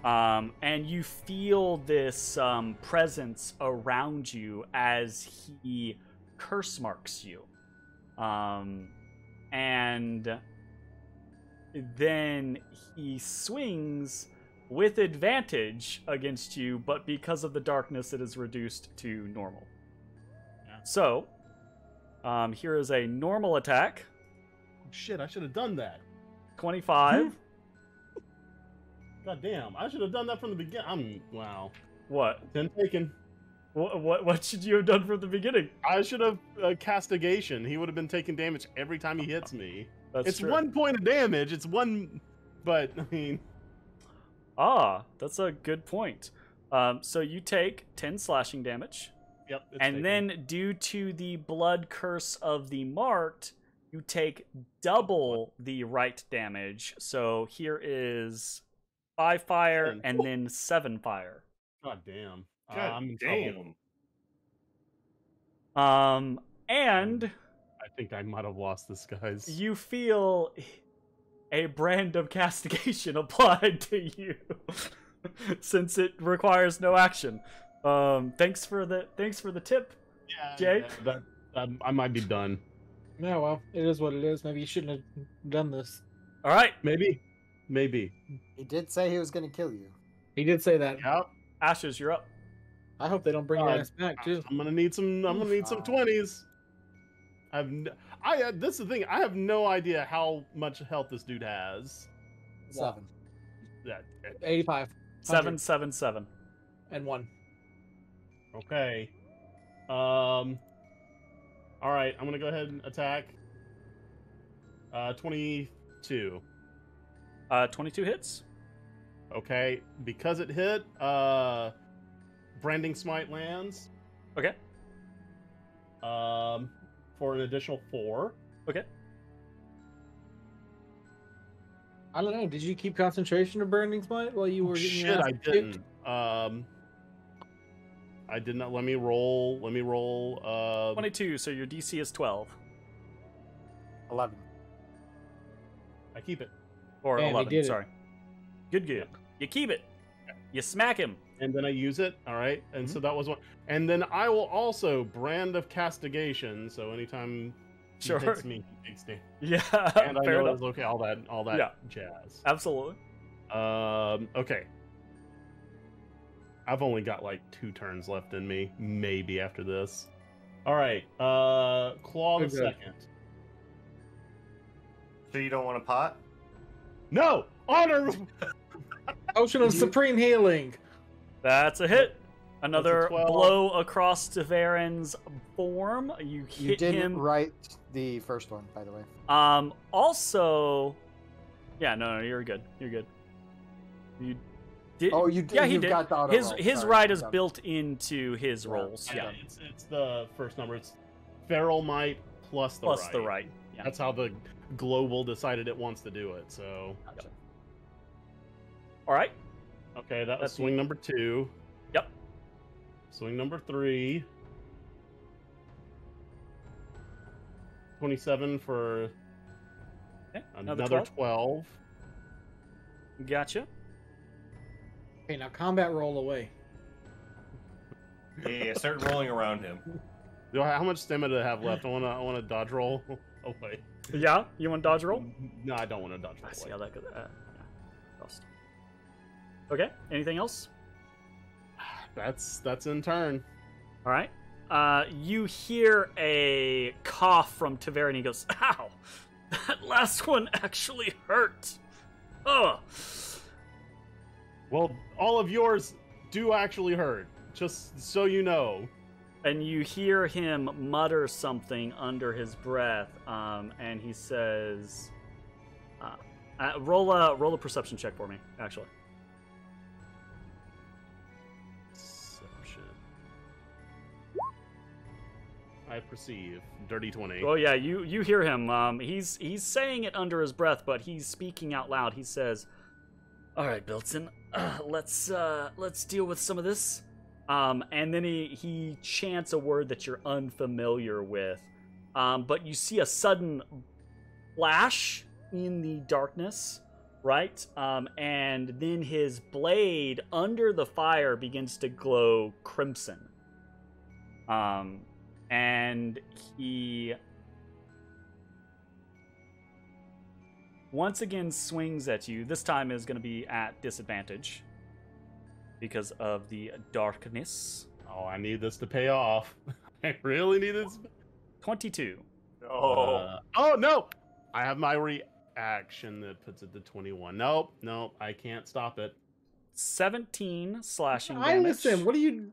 And you feel this presence around you as he curse marks you. And then he swings with advantage against you, but because of the darkness, it is reduced to normal. Yeah. So, here is a normal attack. Oh, shit, I should have done that. 25. God damn, I should have done that from the beginning. Wow. What? 10 taken. What should you have done from the beginning? I should have castigation. He would have been taking damage every time he hits me. It's true. 1 point of damage. It's one, but I mean. That's a good point. So you take 10 slashing damage. Yep. And then due to the blood curse of the marked, you take double the right damage. So here is 5 fire and then 7 fire. God damn. God damn. And I think I might have lost this, guys. you feel a brand of castigation applied to you since it requires no action. Thanks for the tip, Jay. Yeah, I might be done. Yeah, well, it is what it is. Maybe you shouldn't have done this. All right, Maybe. He did say he was going to kill you. He did say that. Yep. Ashes, you're up. I hope they don't bring your ass back too. I'm gonna need some 20s. This is the thing. I have no idea how much health this dude has. 7. Yeah. 85. 7, 7, 7. And 1. Okay. All right. I'm gonna go ahead and attack. 22. 22 hits. Okay. Because it hit. Branding Smite lands. Okay. For an additional 4. Okay. I don't know. Did you keep concentration of Burning Smite while you were getting your ass I kicked? didn't. I did not. Let me roll. 22, so your DC is 12. 11. I keep it. Or Damn, he 11, did it. sorry. Good. Yeah. You keep it. You smack him. And then I use it. All right. And Mm-hmm. so that was one. And then I will also brand of castigation. So anytime he Sure. hits me, he takes damage. Yeah, And I fair know enough. it's okay. All that Yeah. jazz. Absolutely. Okay. I've only got like 2 turns left in me, maybe after this. All right. Claw the Okay. second. So you don't want a pot? No! Honor! Potion of You- Supreme Healing. That's a hit. Another 12. blow across Tavaren's form. You You hit didn't him. write the first one, by the way. Also, yeah, no, you're good. You're good. You did. Oh, you did. Yeah, he you've did. got the auto His roll. his Sorry, ride is I'm built into his Yeah. rolls. Yeah, Yeah, it's the first number. It's Feral Might plus the plus right. the right. Yeah. That's how the global decided it wants to do it. So, Gotcha. All right. okay, that was That's swing number 2. Yep. Swing number 3. 27 for Okay. another 12. Gotcha. Okay, now combat roll away. Yeah, start rolling around him. How much stamina do I have left? I want to dodge roll. Oh wait. Yeah. You want dodge roll? No, I don't want to dodge roll. I see how that goes. Yeah. Lost. Okay. Anything else? That's in turn. All right. You hear a cough from Tavern. He goes, "Ow! That last one actually hurt." Oh. Well, all of yours do actually hurt. Just so you know. And you hear him mutter something under his breath, and he says, roll a perception check for me, actually." Perception. I perceive. Dirty 20. Oh yeah, you hear him. He's saying it under his breath, but he's speaking out loud. He says, "All right, Bilton, let's deal with some of this." And then he chants a word that you're unfamiliar with, but you see a sudden flash in the darkness, right? And then his blade under the fire begins to glow crimson. And he once again swings at you. This time is going to be at disadvantage because of the darkness. Oh, I need this to pay off. I really need this. 22. Oh, Oh no! I have my reaction that puts it to 21. Nope, I can't stop it. 17 slashing damage. Eyeless him. What do you?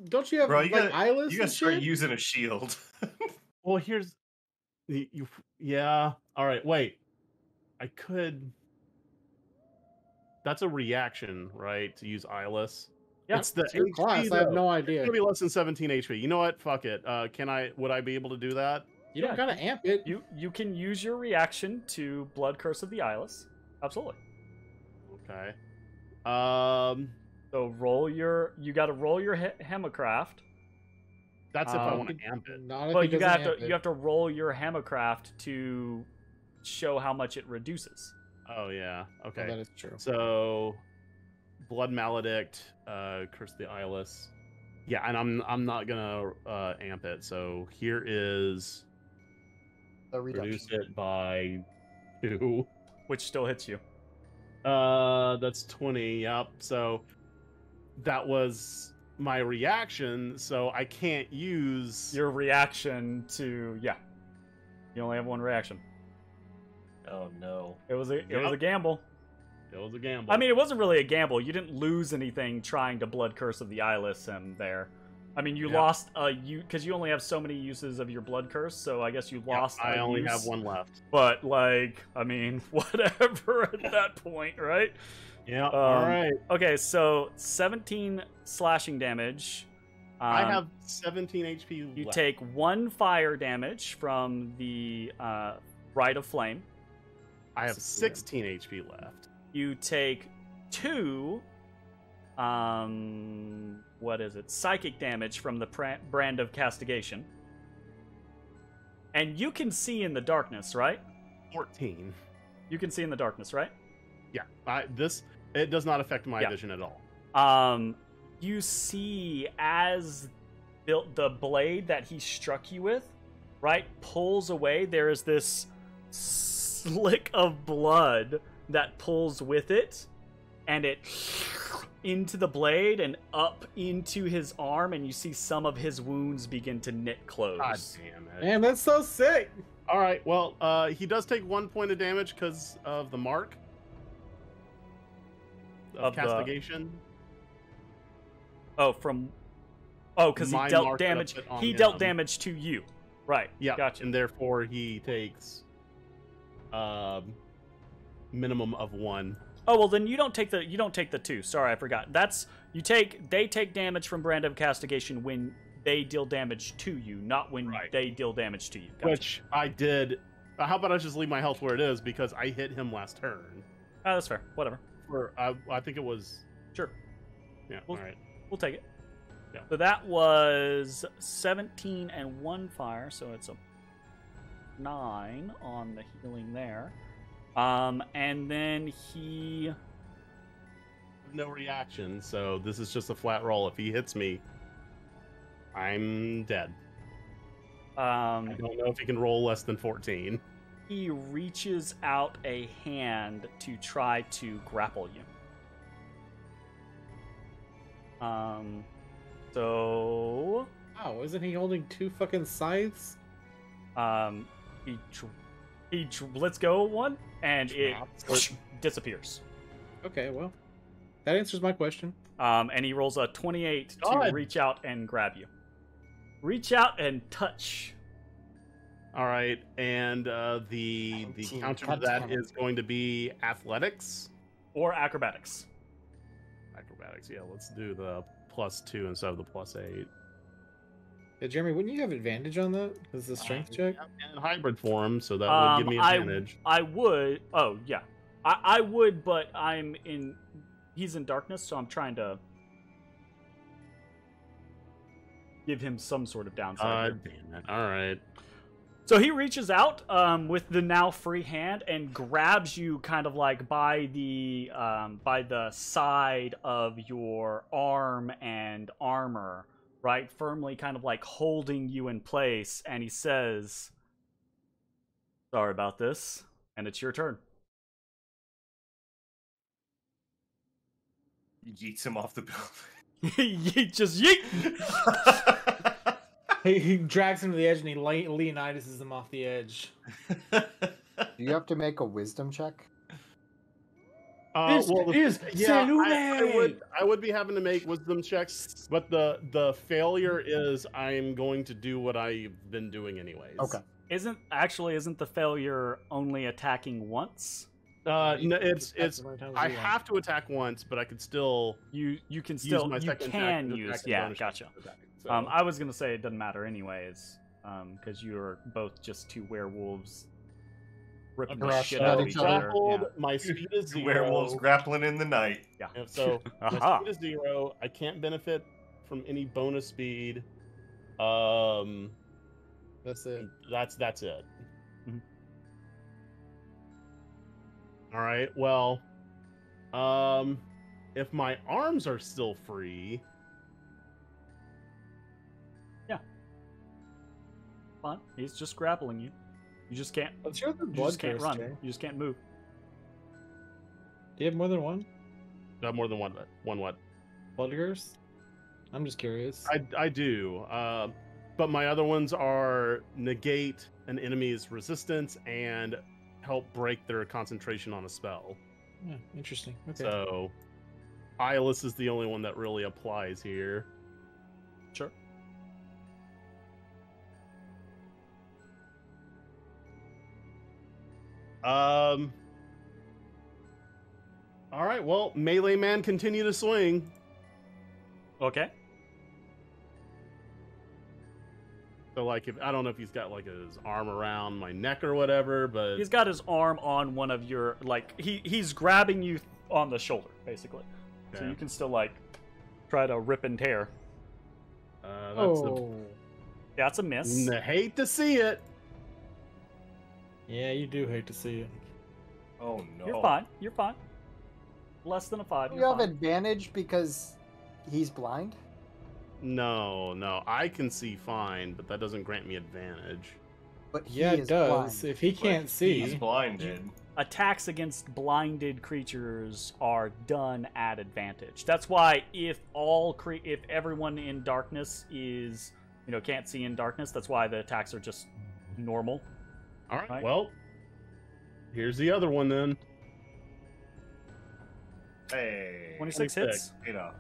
Don't you have bro, you like gotta, eyeless you gotta and start shit? using a shield. Well, here's you. Yeah. All right. Wait. I could. That's a reaction, right? To use eyeless. Yeah, It's the Your HP, class. I have though. no It's idea. gonna be less than 17 HP. You know what? Fuck it. Would I be able to do that? You don't gotta amp it. You can use your reaction to Blood Curse of the Eyeless. Absolutely. Okay. So you got to roll your Hemocraft. That's if I want to amp it. Not if Well, he doesn't amp it. you have to roll your Hemocraft to show how much it reduces. Oh yeah. Oh, Okay. that is true. So, Blood Maledict, Curse the Eyeless. Yeah, and I'm not gonna amp it. So here is The reduction. reduce it by 2. Which still hits you. That's 20. Yep. So that was my reaction. So I can't use Your reaction to you only have one reaction. Oh no. It was a Yep. gamble. It was a gamble. I mean, it wasn't really a gamble. You didn't lose anything trying to Blood Curse of the Eyeless him there. I mean, you Yeah. lost because you only have so many uses of your Blood Curse, so I guess you lost. I a only use. have one left. But like, I mean, whatever at that point, right? Yeah. All right. Okay, so 17 slashing damage. I have 17 HP You left. take 1 fire damage from the Rite of Flame. I have 16 HP left. You take 2 psychic damage from the brand of castigation. And you can see in the darkness, right? 14. You can see in the darkness, right? Yeah, it does not affect my Yeah. vision at all. You see as the blade that he struck you with, right, pulls away. There is this slick of blood that pulls with it, and it into the blade and up into his arm, and you see some of his wounds begin to knit close. God damn it. Man, that's so sick. All right, well, he does take 1 point of damage because of the mark of castigation. Because he My dealt mark that I damage. put on He dealt him. damage to you, right? Yeah, Gotcha. and therefore he takes minimum of 1. Oh well, then you don't take the 2. Sorry, I forgot. They take damage from brand of castigation when they deal damage to you, not when they deal damage to you. Gotcha. Which I did. How about I just leave my health where it is because I hit him last turn. Oh, that's fair. Whatever. I think it was. Sure. Yeah. We'll, all right. We'll take it. Yeah. So that was 17 and 1 fire, so it's a 9 on the healing there. And then he... No reaction, so this is just a flat roll. If he hits me, I'm dead. I don't know if he can roll less than 14. He reaches out a hand to try to grapple you. So... Oh, isn't he holding 2 fucking scythes? He lets go of one, and it disappears. Okay, well, that answers my question. And he rolls a 28 to reach out and grab you. Reach out and touch. All right, and the counter to that is going to be athletics or acrobatics. Acrobatics, yeah. Let's do the +2 instead of the +8. Yeah, Jeremy, wouldn't you have advantage on that? Is the strength check? In hybrid form, so that would give me advantage. I would. Oh yeah, I would, but I'm in. He's in darkness, so I'm trying to give him some sort of downside. Damn it! All right. So he reaches out with the now free hand and grabs you, kind of like by the side of your arm and armor. Right, firmly kind of like holding you in place, and he says, "Sorry about this, and it's your turn." He yeets him off the building. Yeet! He drags him to the edge and he Leonidas him off the edge. Do you have to make a wisdom check? I would be having to make wisdom checks, but the failure is I'm going to do what I've been doing anyways. Okay. Isn't the failure only attacking once? No, it's I have to attack once, but I could still you can still use my second attack to attack and bonus gotcha. attack, so. I was gonna say it doesn't matter anyways, because you're both just 2 werewolves ripping the shit out of each other. Yeah. My speed is 0. Werewolves grappling in the night. Yeah. So my speed is 0. I can't benefit from any bonus speed. That's it. That's it. Mm-hmm. All right. Well, if my arms are still free, yeah, fine. He's just grappling you. You just can't. What's your other You blood just can't curse, run. Jay? You just can't move. Do you have more than one? more than one. What? Blood curse? I'm just curious. I do. But my other ones are negate an enemy's resistance and help break their concentration on a spell. Yeah, interesting. Okay. So, Eyeless is the only one that really applies here. Sure. All right. Well, melee man, continue to swing. Okay. So, like, if I don't know if he's got like his arm around my neck or whatever, but He's got his arm on one of your, like, he's grabbing you on the shoulder, basically. So Okay. you can still, like, try to rip and tear. That's a miss. I hate to see it. Yeah, you do hate to see it. Oh no. You're fine. You're fine. Less than a 5. Do You're you have fine. advantage because he's blind? No, I can see fine, but that doesn't grant me advantage. But he Yeah, it is does. blind. If he can't He's see, blinded. Attacks against blinded creatures are done at advantage. That's why if everyone in darkness is, can't see in darkness, that's why the attacks are just normal. All right. Right. Well, here's the other one then. Hey. 26 26. hits. You know.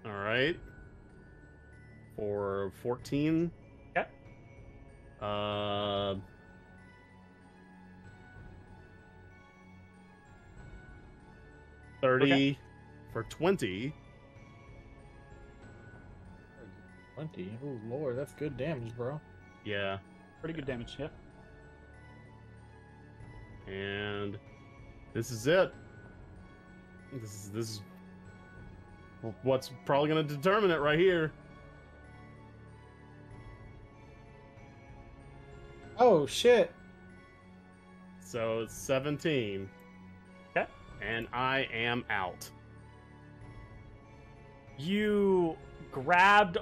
All right. For 14. Okay. 30 Okay. for 20. 20. Oh lord, that's good damage, bro. Yeah. Pretty good damage, yeah. And this is it. This is what's probably going to determine it right here. Oh shit. So it's 17. Okay. And I am out. You grabbed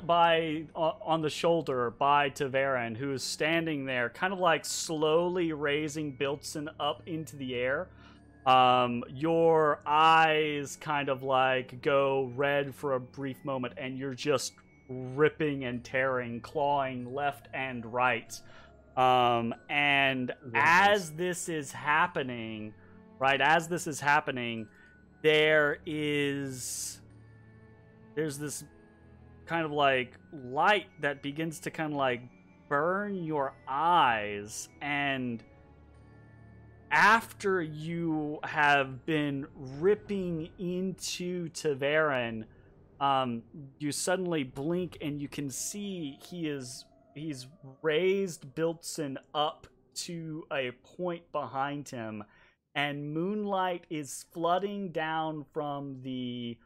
on the shoulder by Taverin, who is standing there, kind of like slowly raising Biltson up into the air. Your eyes kind of like go red for a brief moment, and you're just ripping and tearing, clawing left and right. And as this is happening, there's this kind of like light that begins to kind of like burn your eyes, and after you have been ripping into Taverin, you suddenly blink and you can see he's raised Biltson up to a point behind him, and moonlight is flooding down from the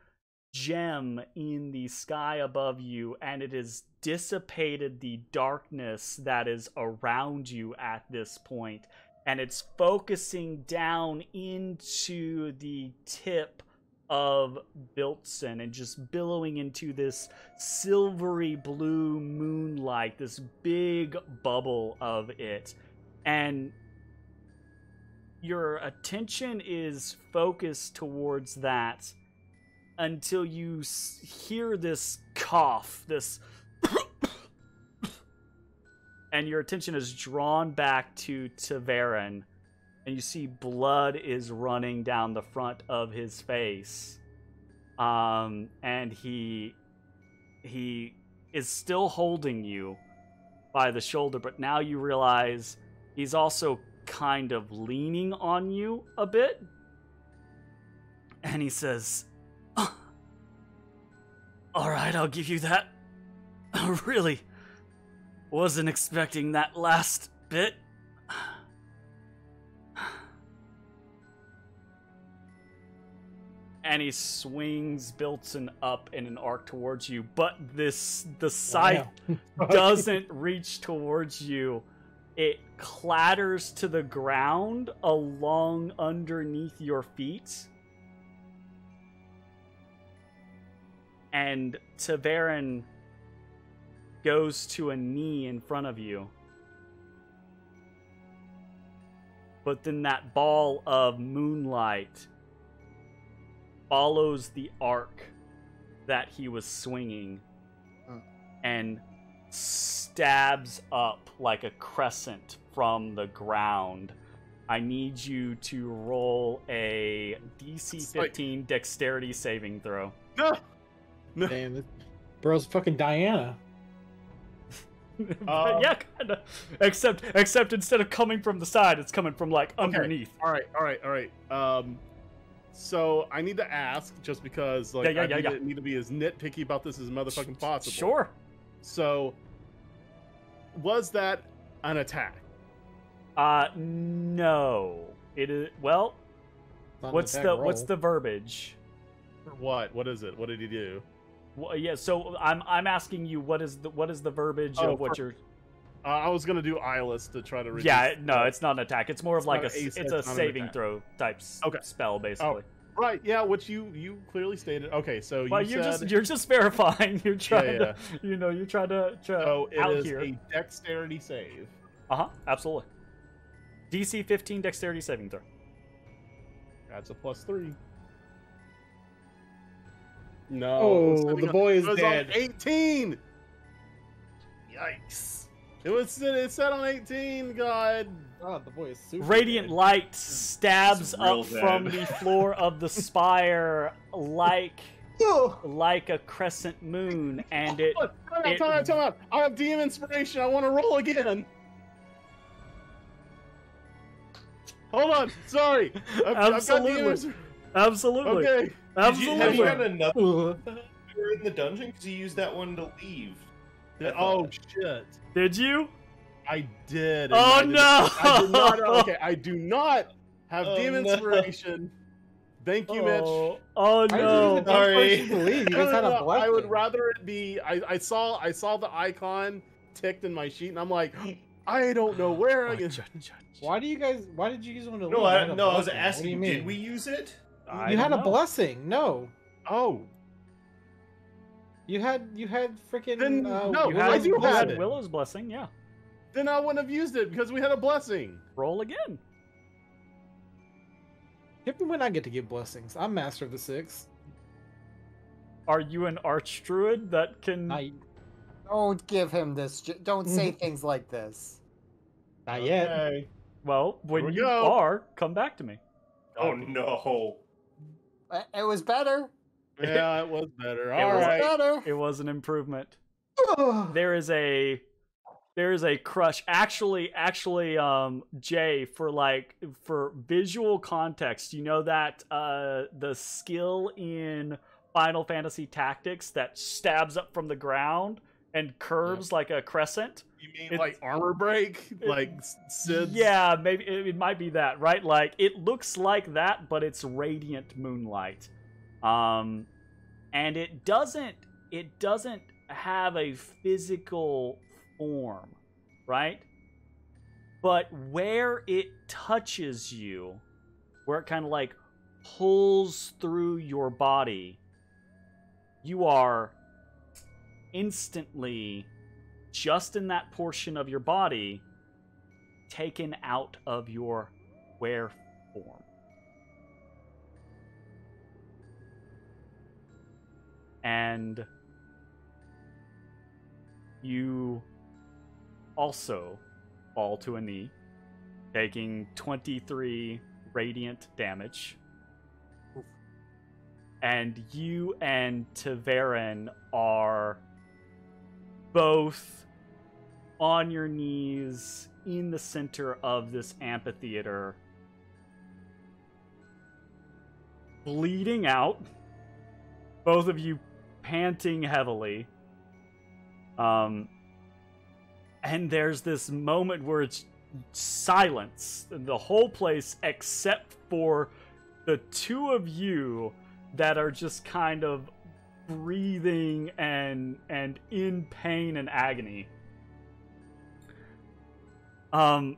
gem in the sky above you, and it has dissipated the darkness that is around you at this point, and it's focusing down into the tip of Biltson and just billowing into this silvery blue moonlight, this big bubble of it. And your attention is focused towards that until you hear this cough, this and your attention is drawn back to Taverin, and you see blood is running down the front of his face. And he is still holding you by the shoulder, but now you realize he's also kind of leaning on you a bit. And he says, "All right, I'll give you that. I really wasn't expecting that last bit." And he swings Biltson up in an arc towards you, but the scythe doesn't reach towards you. It clatters to the ground along underneath your feet. And Taverin goes to a knee in front of you. But then that ball of moonlight follows the arc that he was swinging and stabs up like a crescent from the ground. I need you to roll a DC 15 dexterity saving throw. No. Damn, this bro's fucking Diana. Yeah, kind of. Except instead of coming from the side, it's coming from like underneath. All right. So I need to ask, just because I need to be as nitpicky about this as motherfucking possible. Sure. So, was that an attack? No. It is. Well, what's the verbiage? What? What is it? What did he do? Well, yeah. So I'm asking you, what is the verbiage of what you're? I was gonna do eyeless to try to reduce. Yeah, no, it's not an attack. It's more of like not an it's ace, a it's not an saving attack. throw type Okay. spell, basically. Right, yeah, which you clearly stated. Okay, so Well, you said you're just verifying. You're trying yeah. to, you're trying to so it out is here. a dexterity save. Absolutely. DC 15 dexterity saving throw. That's a +3. No. Oh, the boy is it was dead. On 18. Yikes! It said on 18. God. Oh, the boy is super Radiant dead. light stabs It's real up from dead. the floor of the spire like a crescent moon, and it. Time out. I have DM inspiration. I want to roll again. Hold on. Sorry. I've got Absolutely. DM inspiration. Absolutely. Okay. Have you Absolutely. got another Ugh. in the dungeon? Because you used that one to leave. Oh shit. Did you? I did. Oh, I did no! I did not. Okay, I do not have Oh, DM no. inspiration. Thank you, Mitch. Oh Why did you no. use the Sorry. person to leave? You No, guys had no, a no, blessing. I would rather it be. I saw the icon ticked in my sheet, and I'm like, I don't know where. I can. Why did you use one to leave? No, You had a I was blessing. What do asking, you mean? did we use it? You had a blessing. No. Oh, You had freaking. Then, no, You Well, had, I do you have had it. Willow's blessing, yeah. then I wouldn't have used it because we had a blessing. Roll again. Hit me when I get to give blessings. I'm master of the six. Are you an archdruid that can? Don't give him this. Don't say things like this. Not yet. Okay. Well, when Here we you go. are, come back to me. Oh no. It was better. Yeah, it was better. It All was right. Better. It was an improvement. Ugh. There is a crush. Actually, Jay, for visual context, you know that the skill in Final Fantasy Tactics that stabs up from the ground and curves like a crescent. You mean It's- like armor break, like Sid's? Yeah, maybe it might be that, right? Like it looks like that, but it's radiant moonlight. And it doesn't have a physical form, right? But where it touches you, where it kind of like pulls through your body, you are instantly, just in that portion of your body, taken out of your were form. And you also fall to a knee, taking 23 radiant damage. And you and Taverin are both on your knees in the center of this amphitheater, bleeding out, both of you panting heavily. And there's this moment where it's silence in the whole place except for the two of you that are just kind of breathing and in pain and agony. And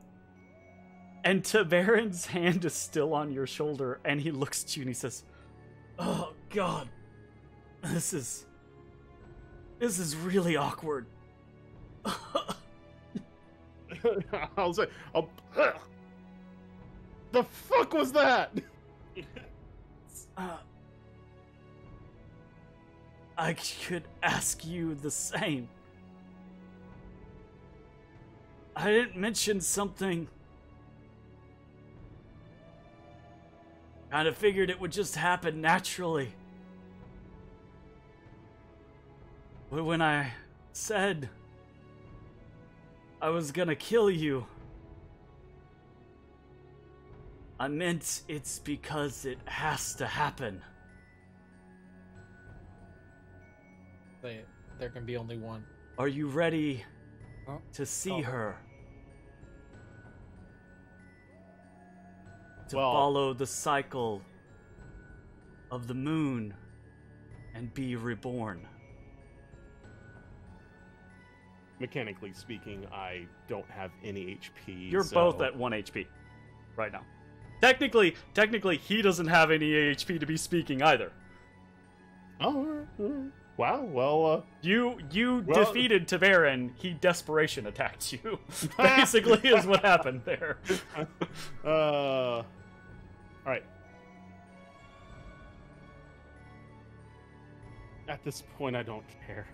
Taverin's hand is still on your shoulder, and he looks at you and he says, "Oh God, this is really awkward." I'll say, the fuck was that? I could ask you the same. I didn't mention something. Kind of figured it would just happen naturally. But when I said I was gonna kill you, I meant it's because it has to happen. Say it. There can be only one. Are you ready Oh. to see Oh. her? To Well- follow the cycle of the moon and be reborn. mechanically speaking, I don't have any HP. You're both at 1 HP right now. Technically, he doesn't have any HP to be speaking either. Oh, wow. Well, you defeated Taverin. He desperation attacked you. Basically, is what happened there. All right. At this point, I don't care.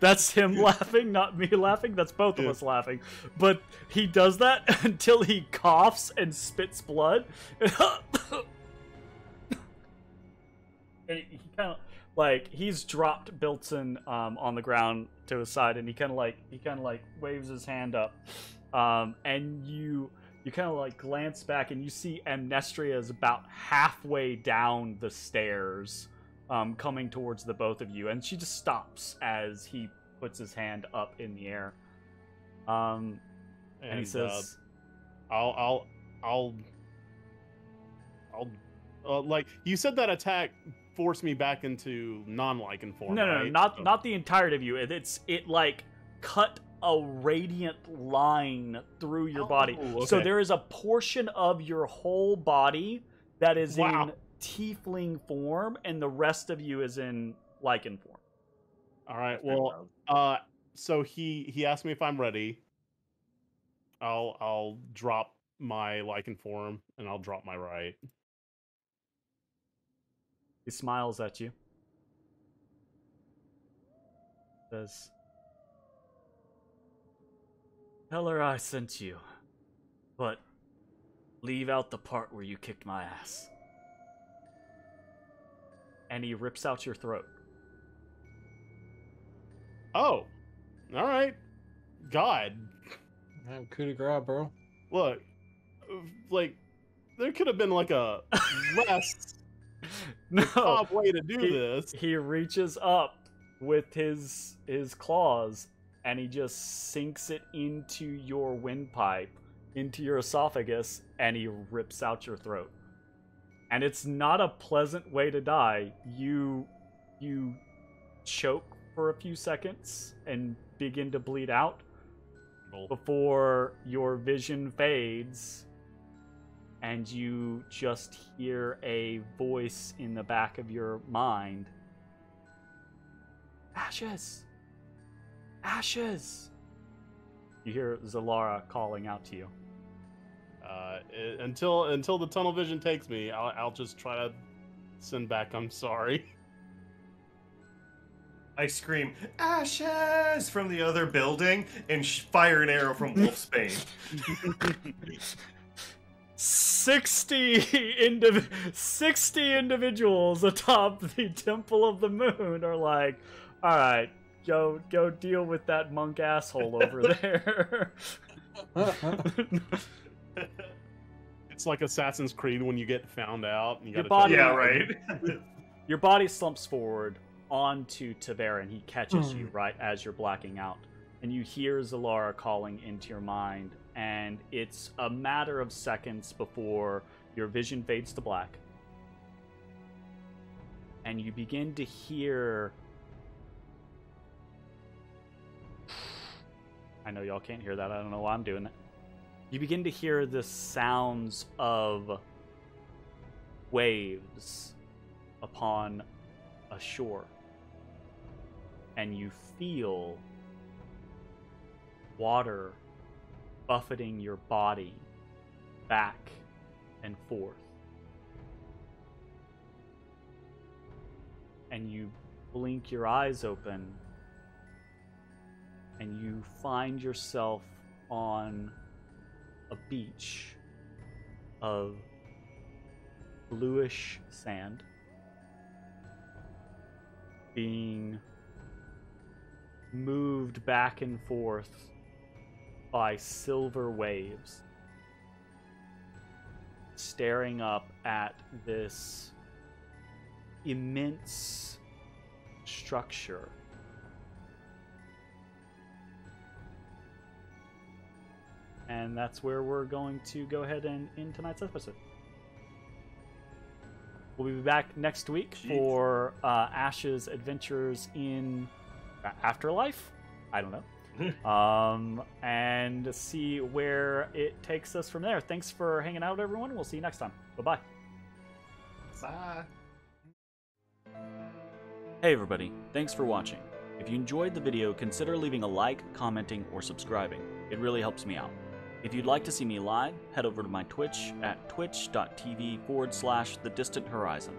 That's him laughing, not me laughing. That's both of us laughing. But he does that until he coughs and spits blood. And he kind of like he's dropped Bilton on the ground to his side, and he kind of like waves his hand up, and you kind of like glance back, and you see Amnestria is about halfway down the stairs, coming towards the both of you, and she just stops as he puts his hand up in the air, and he says, "I'll like you said that attack." Force me back into non-lichen form. No, right? not the entirety of you. It like cut a radiant line through your body. Okay. So there is a portion of your whole body that is in tiefling form, and the rest of you is in lichen form. All right. Well, so he asked me if I'm ready. I'll drop my lichen form and I'll drop my right. He smiles at you. Says, "Tell her I sent you, but leave out the part where you kicked my ass." And he rips out your throat. Oh, all right. God, Coup de grace, bro. look, like there could have been like a less top way to do this. He reaches up with his claws, and he just sinks it into your windpipe, into your esophagus, and he rips out your throat. And it's not a pleasant way to die. You choke for a few seconds and begin to bleed out before your vision fades, and you just hear a voice in the back of your mind. Ashes! Ashes! You hear Zalara calling out to you. Until the tunnel vision takes me, I'll just try to send back I'm sorry. I scream, "Ashes!" from the other building and fire an arrow from Wolfsbane. 60 individuals atop the Temple of the Moon are like, all right, go deal with that monk asshole over there. It's like Assassin's Creed when you get found out. And you gotta body- Yeah, right. Your body slumps forward onto Taverin. He catches you right as you're blacking out. And you hear Zalara calling into your mind. And it's a matter of seconds before your vision fades to black. And you begin to hear... I know y'all can't hear that. I don't know why I'm doing it. You begin to hear the sounds of waves upon a shore. And you feel water buffeting your body back and forth. And you blink your eyes open, and you find yourself on a beach of bluish sand, being moved back and forth by silver waves, staring up at this immense structure. And that's where we're going to go ahead and end tonight's episode. We'll be back next week for Ash's adventures in Afterlife. I don't know. And see where it takes us from there. Thanks for hanging out, everyone. We'll see you next time. Bye-bye. Bye. Hey everybody, thanks for watching. If you enjoyed the video, consider leaving a like, commenting, or subscribing. It really helps me out. If you'd like to see me live, head over to my Twitch at twitch.tv/thedistanthorizon.